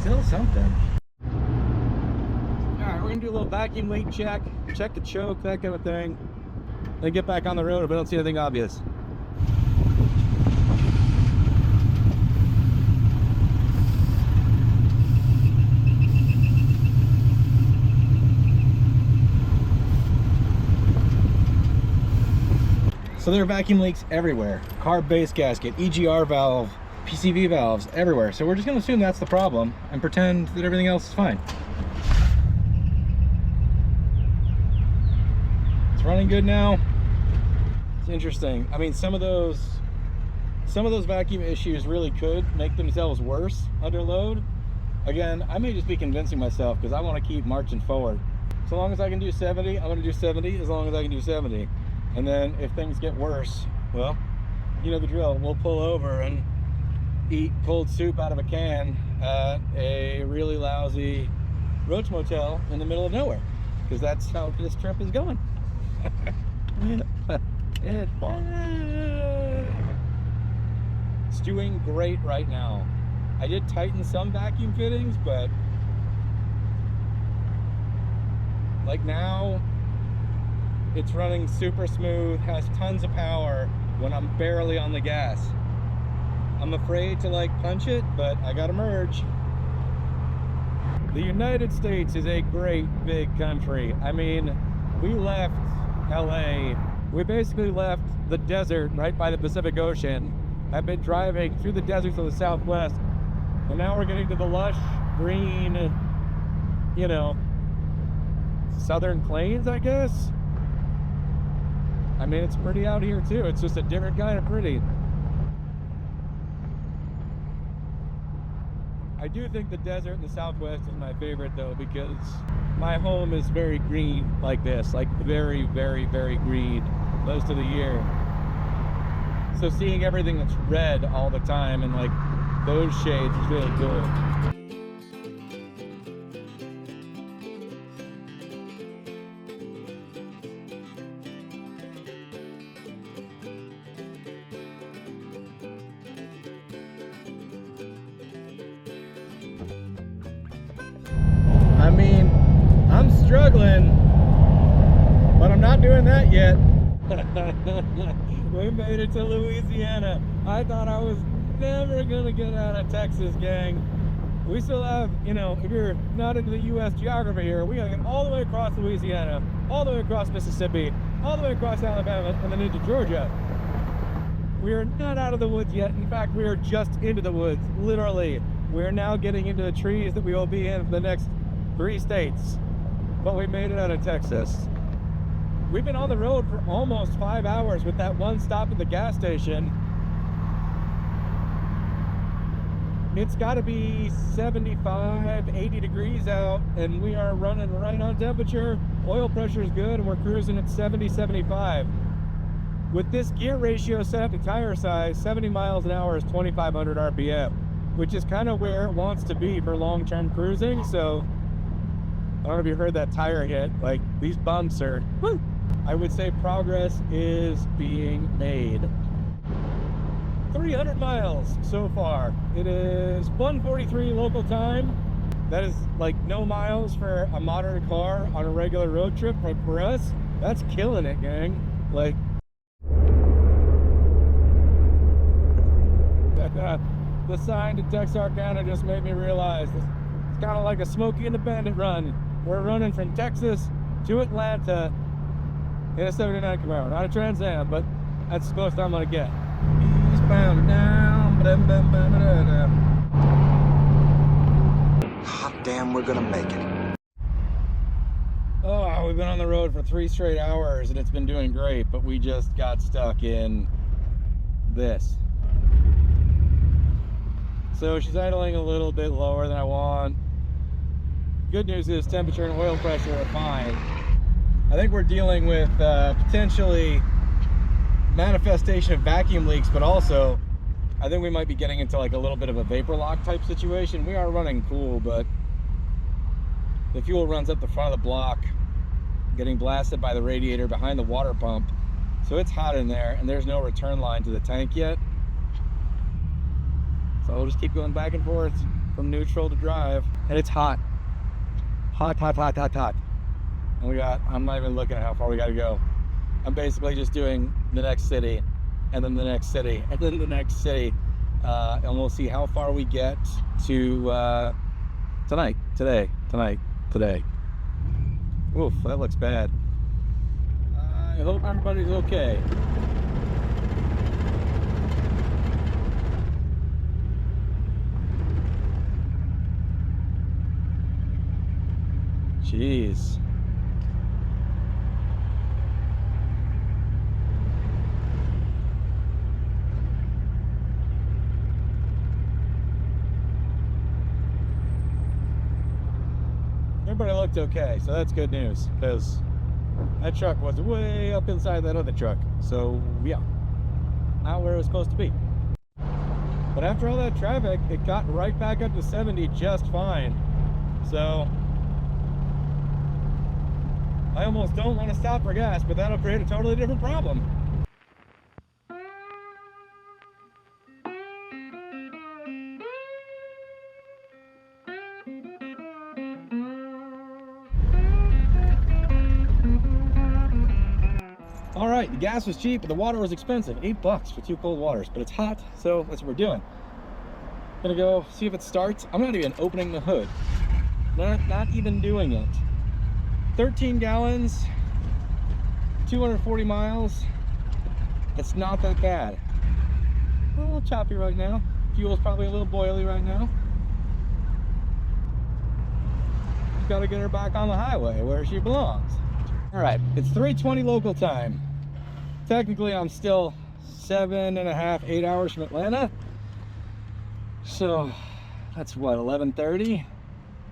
Still something. All right, we're gonna do a little vacuum leak check, check the choke, that kind of thing. Then get back on the road if I don't see anything obvious. So there are vacuum leaks everywhere. Carb base gasket, EGR valve, PCV valves, everywhere. So we're just gonna assume that's the problem and pretend that everything else is fine. It's running good now. It's interesting. I mean, some of those vacuum issues really could make themselves worse under load. Again, I may just be convincing myself because I want to keep marching forward. So long as I can do 70, I'm gonna do 70 as long as I can do 70. And then if things get worse, well, you know the drill. We'll pull over and eat cold soup out of a can at a really lousy roach motel in the middle of nowhere, because that's how this trip is going. It's doing great right now. I did tighten some vacuum fittings, but like now it's running super smooth, has tons of power when I'm barely on the gas. I'm afraid to like punch it, but I gotta merge. The United States is a great big country. I mean, we left LA, we basically left the desert right by the Pacific Ocean. I've been driving through the deserts of the Southwest, and now we're getting to the lush, green, you know, southern plains, I guess. I mean, it's pretty out here too. It's just a different kind of pretty. I do think the desert in the Southwest is my favorite though, because my home is very green like this, like very, very, very green most of the year. So seeing everything that's red all the time and like those shades is really cool. I mean, I'm struggling, but I'm not doing that yet. We made it to Louisiana. I thought I was never gonna get out of Texas, gang. We still have, you know, if you're not into the US geography here, we gotta get all the way across Louisiana, all the way across Mississippi, all the way across Alabama, and then into Georgia. We are not out of the woods yet. In fact, we are just into the woods, literally. We're now getting into the trees that we will be in for the next 3 states, but we made it out of Texas. We've been on the road for almost 5 hours with that one stop at the gas station. It's got to be 75, 80 degrees out, and we are running right on temperature. Oil pressure is good, and we're cruising at 70, 75. With this gear ratio set to tire size, 70 miles an hour is 2,500 RPM, which is kind of where it wants to be for long-term cruising. So I don't know if you heard that tire hit. Like, these bumps are, woo! I would say progress is being made. 300 miles so far. It is 1:43 local time. That is like no miles for a modern car on a regular road trip, but for us, that's killing it, gang. Like, the sign to Texarkana just made me realize it's kind of like a Smokey and the Bandit run. We're running from Texas to Atlanta in a 79 Camaro. Not a Trans Am, but that's the closest I'm gonna get. Eastbound down. Hot damn, we're gonna make it. Oh, we've been on the road for 3 straight hours and it's been doing great, but we just got stuck in this. So she's idling a little bit lower than I want. Good news is temperature and oil pressure are fine. I think we're dealing with potentially manifestation of vacuum leaks, but also I think we might be getting into like a little bit of a vapor lock type situation. We are running cool, but the fuel runs up the front of the block, getting blasted by the radiator behind the water pump. So it's hot in there, and there's no return line to the tank yet. So we'll just keep going back and forth from neutral to drive. And it's hot. Hot, hot, hot, hot, hot. And we got, I'm not even looking at how far we gotta go. I'm basically just doing the next city, and then the next city, and then the next city. And we'll see how far we get to today. Oof, that looks bad. I hope everybody's okay. Jeez. Everybody looked okay, so that's good news, because that truck was way up inside that other truck. So yeah, not where it was supposed to be. But after all that traffic, it got right back up to 70 just fine. So I almost don't want to stop for gas, but that'll create a totally different problem. All right, the gas was cheap, but the water was expensive. $8 for 2 cold waters, but it's hot, so that's what we're doing. Gonna go see if it starts. I'm not even opening the hood. Not even doing it. 13 gallons, 240 miles. It's not that bad. A little choppy right now. Fuel's probably a little boily right now. Just gotta get her back on the highway where she belongs. All right, it's 3:20 local time. Technically, I'm still 7.5, 8 hours from Atlanta. So that's what, 11:30?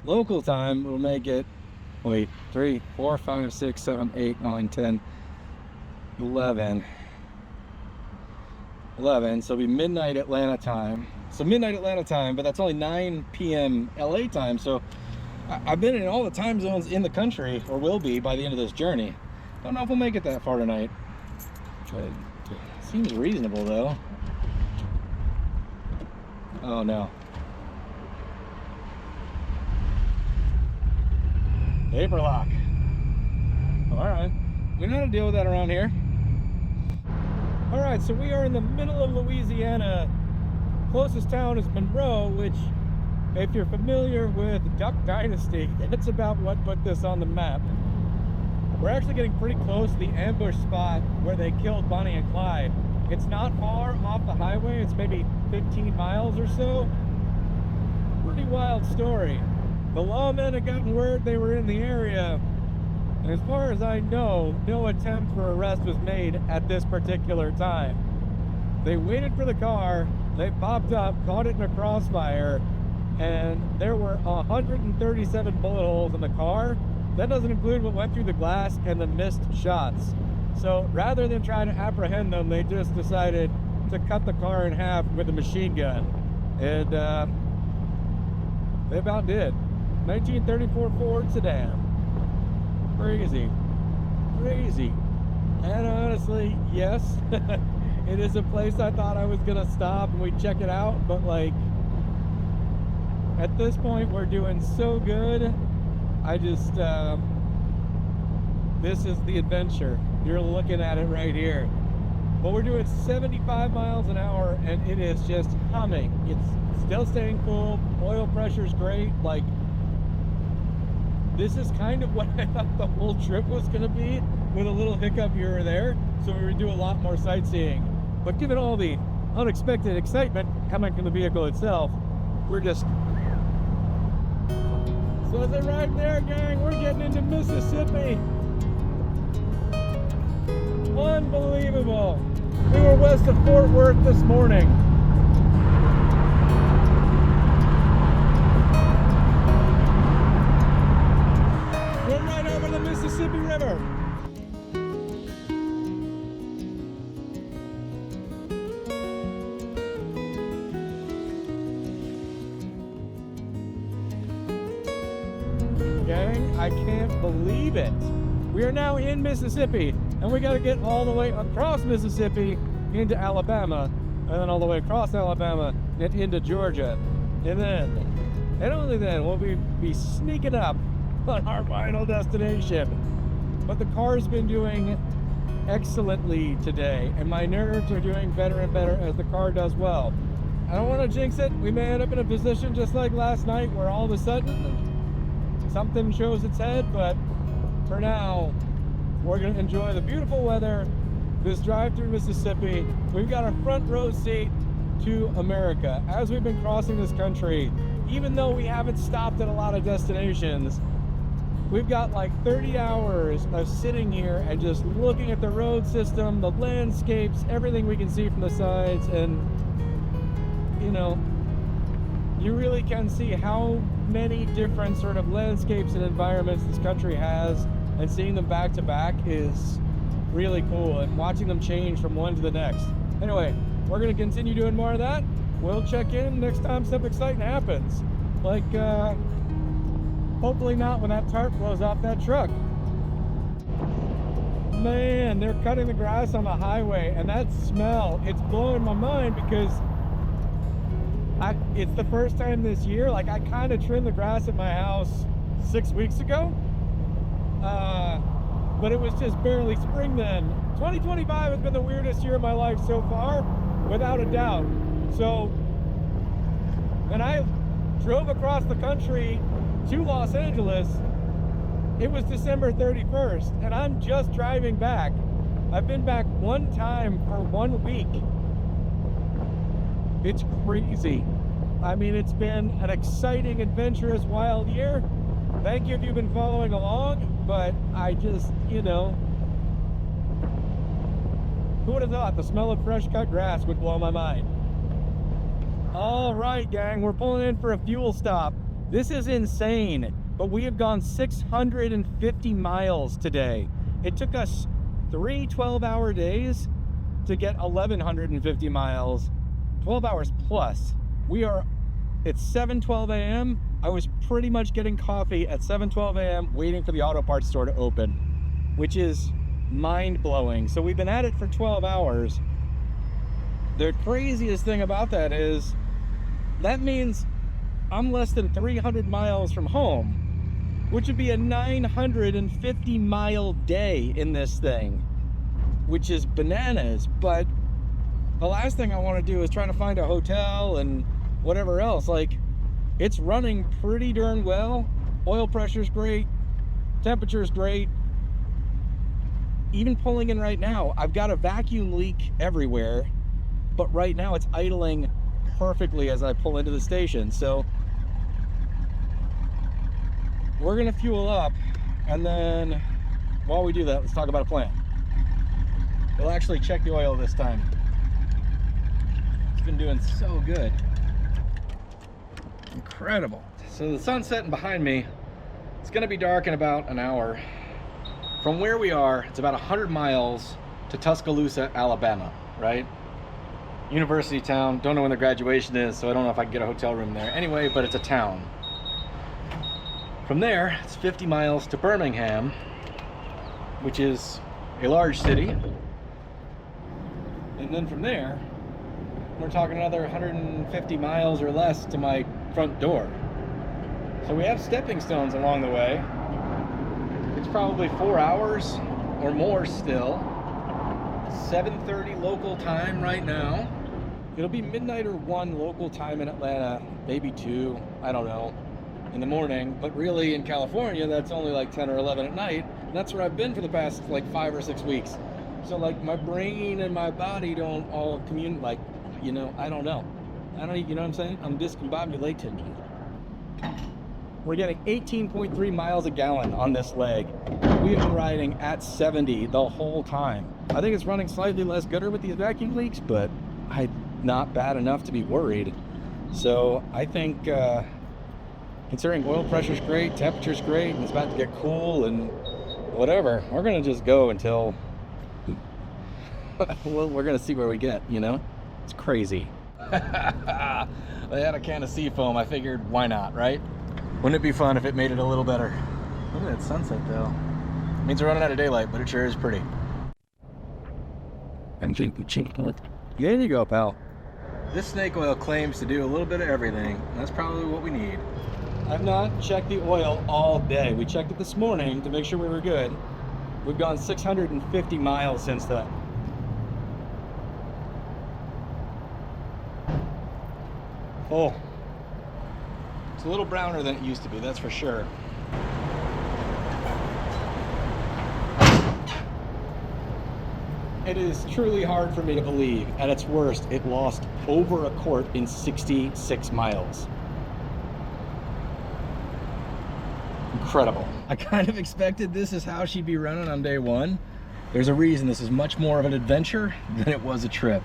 Local time will make it, wait, 3, 4, 5, 6, 7, 8, 9, 10, 11. 11, so it'll be midnight Atlanta time. So midnight Atlanta time, but that's only 9 p.m. LA time. So I've been in all the time zones in the country, or will be by the end of this journey. Don't know if we'll make it that far tonight. But it seems reasonable though. Oh no. Paper lock. Alright. We know how to deal with that around here. Alright, so we are in the middle of Louisiana. Closest town is Monroe, which, if you're familiar with Duck Dynasty, it's about what put this on the map. We're actually getting pretty close to the ambush spot where they killed Bonnie and Clyde. It's not far off the highway, it's maybe 15 miles or so. Pretty wild story. The lawmen had gotten word they were in the area, and as far as I know, no attempt for arrest was made at this particular time. They waited for the car, they popped up, caught it in a crossfire, and there were 137 bullet holes in the car. That doesn't include what went through the glass and the missed shots. So rather than try to apprehend them, they just decided to cut the car in half with a machine gun. And they about did. 1934 Ford sedan. Crazy. Crazy. And honestly, yes, it is a place I thought I was gonna stop and we'd check it out, but like, at this point we're doing so good. I just, this is the adventure. You're looking at it right here. But we're doing 75 miles an hour and it is just humming. It's still staying cool. Oil pressure's great. Like, this is kind of what I thought the whole trip was going to be, with a little hiccup here or there. So we would do a lot more sightseeing. But given all the unexpected excitement coming from the vehicle itself, we're just... So is it right there, gang? We're getting into Mississippi. Unbelievable. We were west of Fort Worth this morning. We're right over the Mississippi River. Gang, I can't believe it. We are now in Mississippi, and we got to get all the way across Mississippi into Alabama, and then all the way across Alabama and into Georgia. And only then will we be sneaking up on our final destination. But the car's been doing excellently today, and my nerves are doing better and better as the car does well. I don't want to jinx it. We may end up in a position just like last night where all of a sudden something shows its head, but for now, we're going to enjoy the beautiful weather, this drive through Mississippi. We've got a front row seat to America. As we've been crossing this country, even though we haven't stopped at a lot of destinations, we've got like 30 hours of sitting here and just looking at the road system, the landscapes, everything we can see from the sides, and you know, you really can see how many different sort of landscapes and environments this country has, and seeing them back to back is really cool, and watching them change from one to the next. Anyway, we're gonna continue doing more of that. We'll check in next time something exciting happens. Like, hopefully not when that tarp blows off that truck. Man, they're cutting the grass on the highway, and that smell, it's blowing my mind because it's the first time this year, like I kind of trimmed the grass at my house 6 weeks ago, but it was just barely spring then. 2025 has been the weirdest year of my life so far, without a doubt. So when I drove across the country to Los Angeles, it was December 31st, and I'm just driving back. I've been back one time for 1 week. It's crazy. I mean, it's been an exciting, adventurous, wild year. Thank you if you've been following along, but I just, you know, who would have thought the smell of fresh cut grass would blow my mind? All right, gang, we're pulling in for a fuel stop. This is insane, but we have gone 650 miles today. It took us 3 12-hour days to get 1,150 miles, 12 hours plus. We are, it's 7:12 a.m. I was pretty much getting coffee at 7:12 a.m. waiting for the auto parts store to open, which is mind-blowing. So we've been at it for 12 hours. The craziest thing about that is that means I'm less than 300 miles from home, which would be a 950 mile day in this thing, which is bananas. But the last thing I want to do is try to find a hotel and whatever else. Like, it's running pretty darn well. Oil pressure's great, temperature's great. Even pulling in right now, I've got a vacuum leak everywhere, but right now it's idling perfectly as I pull into the station. So we're gonna fuel up, and then while we do that, let's talk about a plan. We'll actually check the oil this time. It's been doing so good. Incredible. So the sun's setting behind me. It's gonna be dark in about an hour. From where we are, it's about 100 miles to Tuscaloosa, Alabama, right? University town. Don't know when the graduation is, so I don't know if I can get a hotel room there. Anyway, but it's a town. From there, it's 50 miles to Birmingham, which is a large city. And then from there, we're talking another 150 miles or less to my front door. So we have stepping stones along the way. It's probably 4 hours or more still. 7:30 local time right now. It'll be midnight or 1 local time in Atlanta, maybe 2, I don't know, in the morning. But really in California, that's only like 10 or 11 at night. And that's where I've been for the past like 5 or 6 weeks. So like my brain and my body don't all commune, like, you know, I don't know. You know what I'm saying? I'm discombobulated. We're getting 18.3 miles a gallon on this leg. We have been riding at 70 the whole time. I think it's running slightly less gooder with these vacuum leaks, but not bad enough to be worried. So I think, considering oil pressure's great, temperature's great, and it's about to get cool and whatever, we're gonna just go until well, we're gonna see where we get, you know? It's crazy. They had a can of Seafoam. I figured, why not, right? Wouldn't it be fun if it made it a little better? Look at that sunset, though. It means we're running out of daylight, but it sure is pretty. There you go, pal. This snake oil claims to do a little bit of everything. That's probably what we need. I've not checked the oil all day. We checked it this morning to make sure we were good. We've gone 650 miles since then. Oh, it's a little browner than it used to be, that's for sure. It is truly hard for me to believe. At its worst, it lost over a quart in 66 miles. Incredible. I kind of expected this is how she'd be running on day one. There's a reason this is much more of an adventure than it was a trip.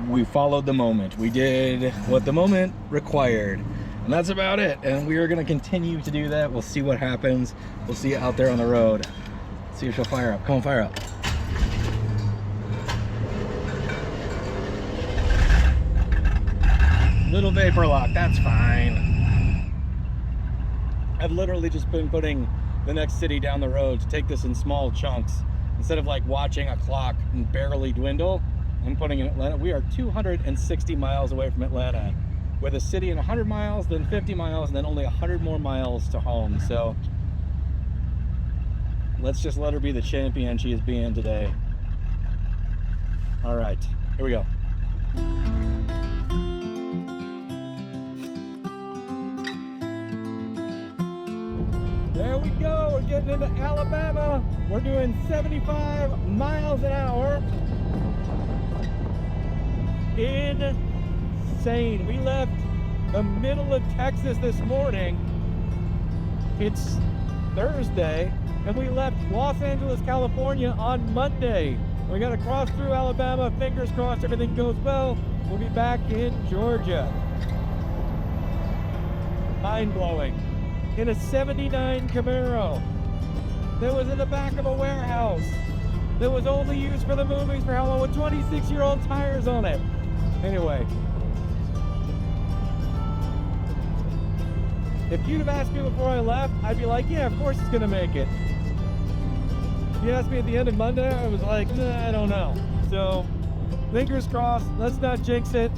We followed the moment. We did what the moment required. And that's about it. And we are going to continue to do that. We'll see what happens. We'll see you out there on the road. See if she'll fire up. Come on, fire up. little vapor lock, that's fine. I've literally just been putting the next city down the road to take this in small chunks. Instead of like watching a clock and barely dwindle, I'm putting in Atlanta. We are 260 miles away from Atlanta, with a city in 100 miles, then 50 miles, and then only 100 more miles to home. So let's just let her be the champion she is being today. All right, here we go. There we go, we're getting into Alabama. We're doing 75 miles an hour. Insane. We left the middle of Texas this morning. It's Thursday, and we left Los Angeles, California on Monday. We got to cross through Alabama. Fingers crossed everything goes well. We'll be back in Georgia. Mind-blowing. In a 79 Camaro that was in the back of a warehouse that was only used for the movies for how long, with 26-year-old tires on it. Anyway, if you'd have asked me before I left, I'd be like, yeah, of course it's gonna make it. If you asked me at the end of Monday, I was like, nah, I don't know. So, fingers crossed, let's not jinx it.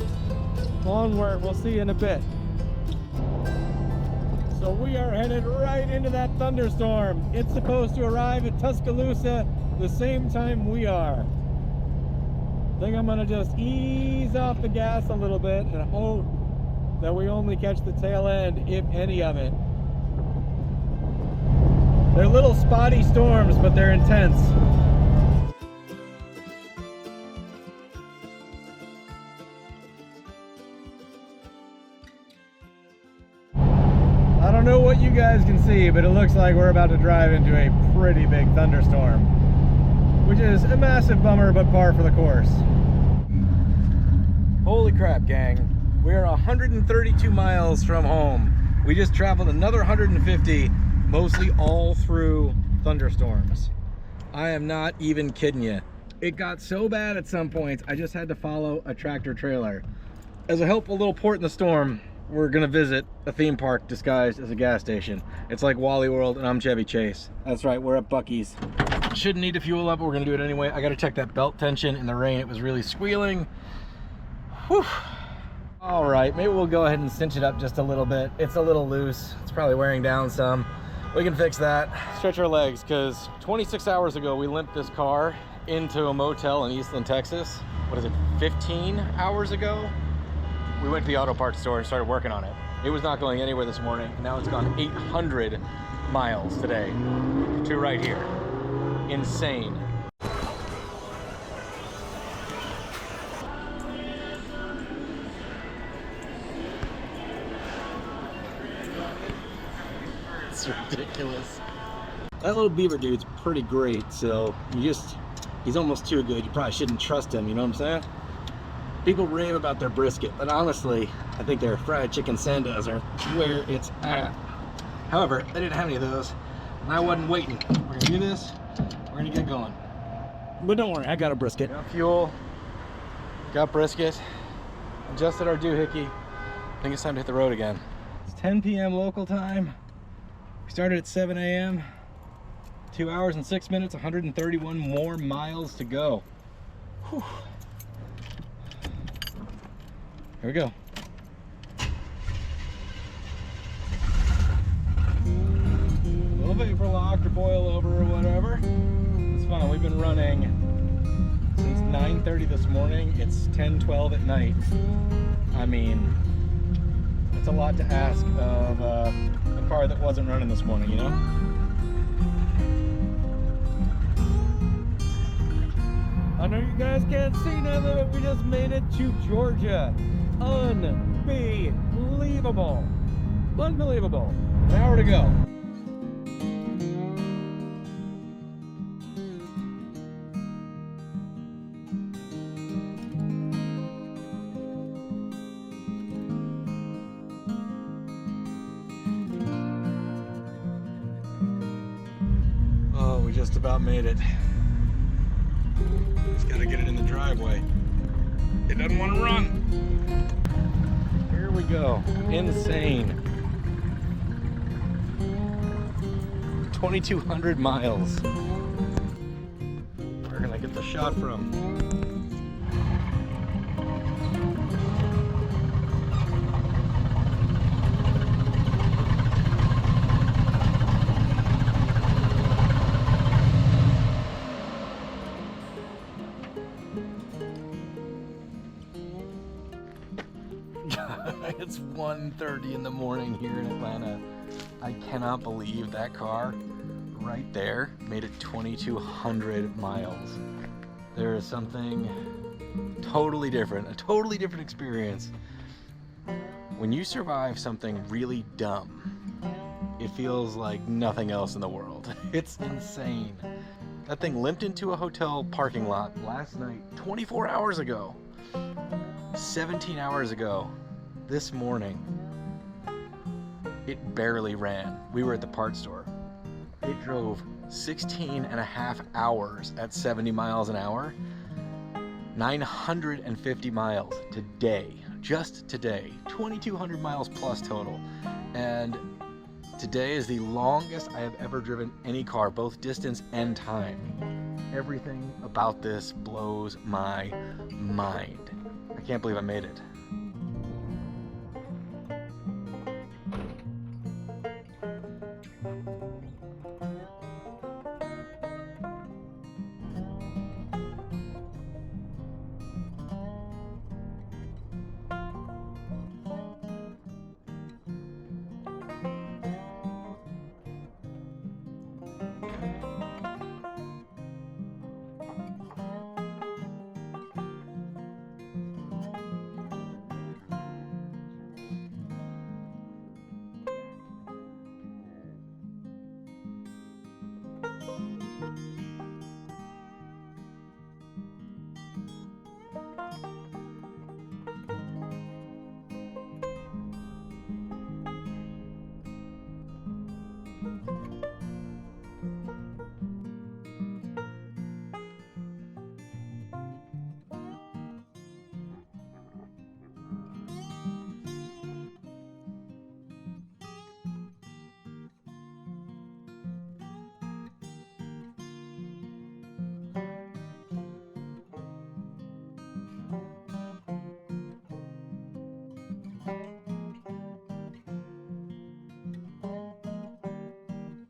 Onward, we'll see you in a bit. So we are headed right into that thunderstorm. It's supposed to arrive at Tuscaloosa the same time we are. I think I'm gonna just ease off the gas a little bit and hope that we only catch the tail end, if any of it. They're little spotty storms, but they're intense. I don't know what you guys can see, but it looks like we're about to drive into a pretty big thunderstorm, which is a massive bummer, but par for the course. Holy crap, gang. We are 132 miles from home. We just traveled another 150, mostly all through thunderstorms. I am not even kidding you. It got so bad at some points, I just had to follow a tractor trailer. As a helpful little port in the storm, we're gonna visit a theme park disguised as a gas station. It's like Wally World, and I'm Chevy Chase. That's right, we're at Buc-ee's. Shouldn't need to fuel up, but we're gonna do it anyway. I gotta check that belt tension in the rain. It was really squealing. Whew. All right, maybe we'll go ahead and cinch it up just a little bit. It's a little loose. It's probably wearing down some. We can fix that. Stretch our legs, because 26 hours ago, we limped this car into a motel in Eastland, Texas. What is it, 15 hours ago? We went to the auto parts store and started working on it. It was not going anywhere this morning. Now it's gone 800 miles today to right here. Insane. It's ridiculous. That little beaver dude's pretty great, so he's almost too good. You probably shouldn't trust him, you know what I'm saying? People rave about their brisket, but honestly, I think their fried chicken sandas are where it's at. However, they didn't have any of those, and I wasn't waiting. We're gonna do this, we're gonna get going. But don't worry, I got a brisket. Got fuel, got brisket, adjusted our doohickey. I think it's time to hit the road again. It's 10 p.m. local time. We started at 7 a.m. 2 hours and 6 minutes, 131 more miles to go. Whew. Here we go. A little vapor lock or boil over or whatever. It's fun. We've been running since 9:30 this morning. It's 10:12 at night. I mean, it's a lot to ask of a car that wasn't running this morning, you know? I know you guys can't see nothing, but we just made it to Georgia. Unbelievable. Unbelievable. An hour to go. Oh, we just about made it. Just gotta get it in the driveway. It doesn't want to run. Here we go. Insane. 2,200 miles. Where can I get the shot from? It's 1:30 in the morning here in Atlanta. I cannot believe that car right there made it 2,200 miles. There is something totally different, a totally different experience. When you survive something really dumb, it feels like nothing else in the world. It's insane. That thing limped into a hotel parking lot last night, 24 hours ago. 17 hours ago. This morning, it barely ran. We were at the parts store. It drove 16 and a half hours at 70 miles an hour. 950 miles today, just today. 2,200 miles plus total. And today is the longest I have ever driven any car, both distance and time. Everything about this blows my mind. I can't believe I made it.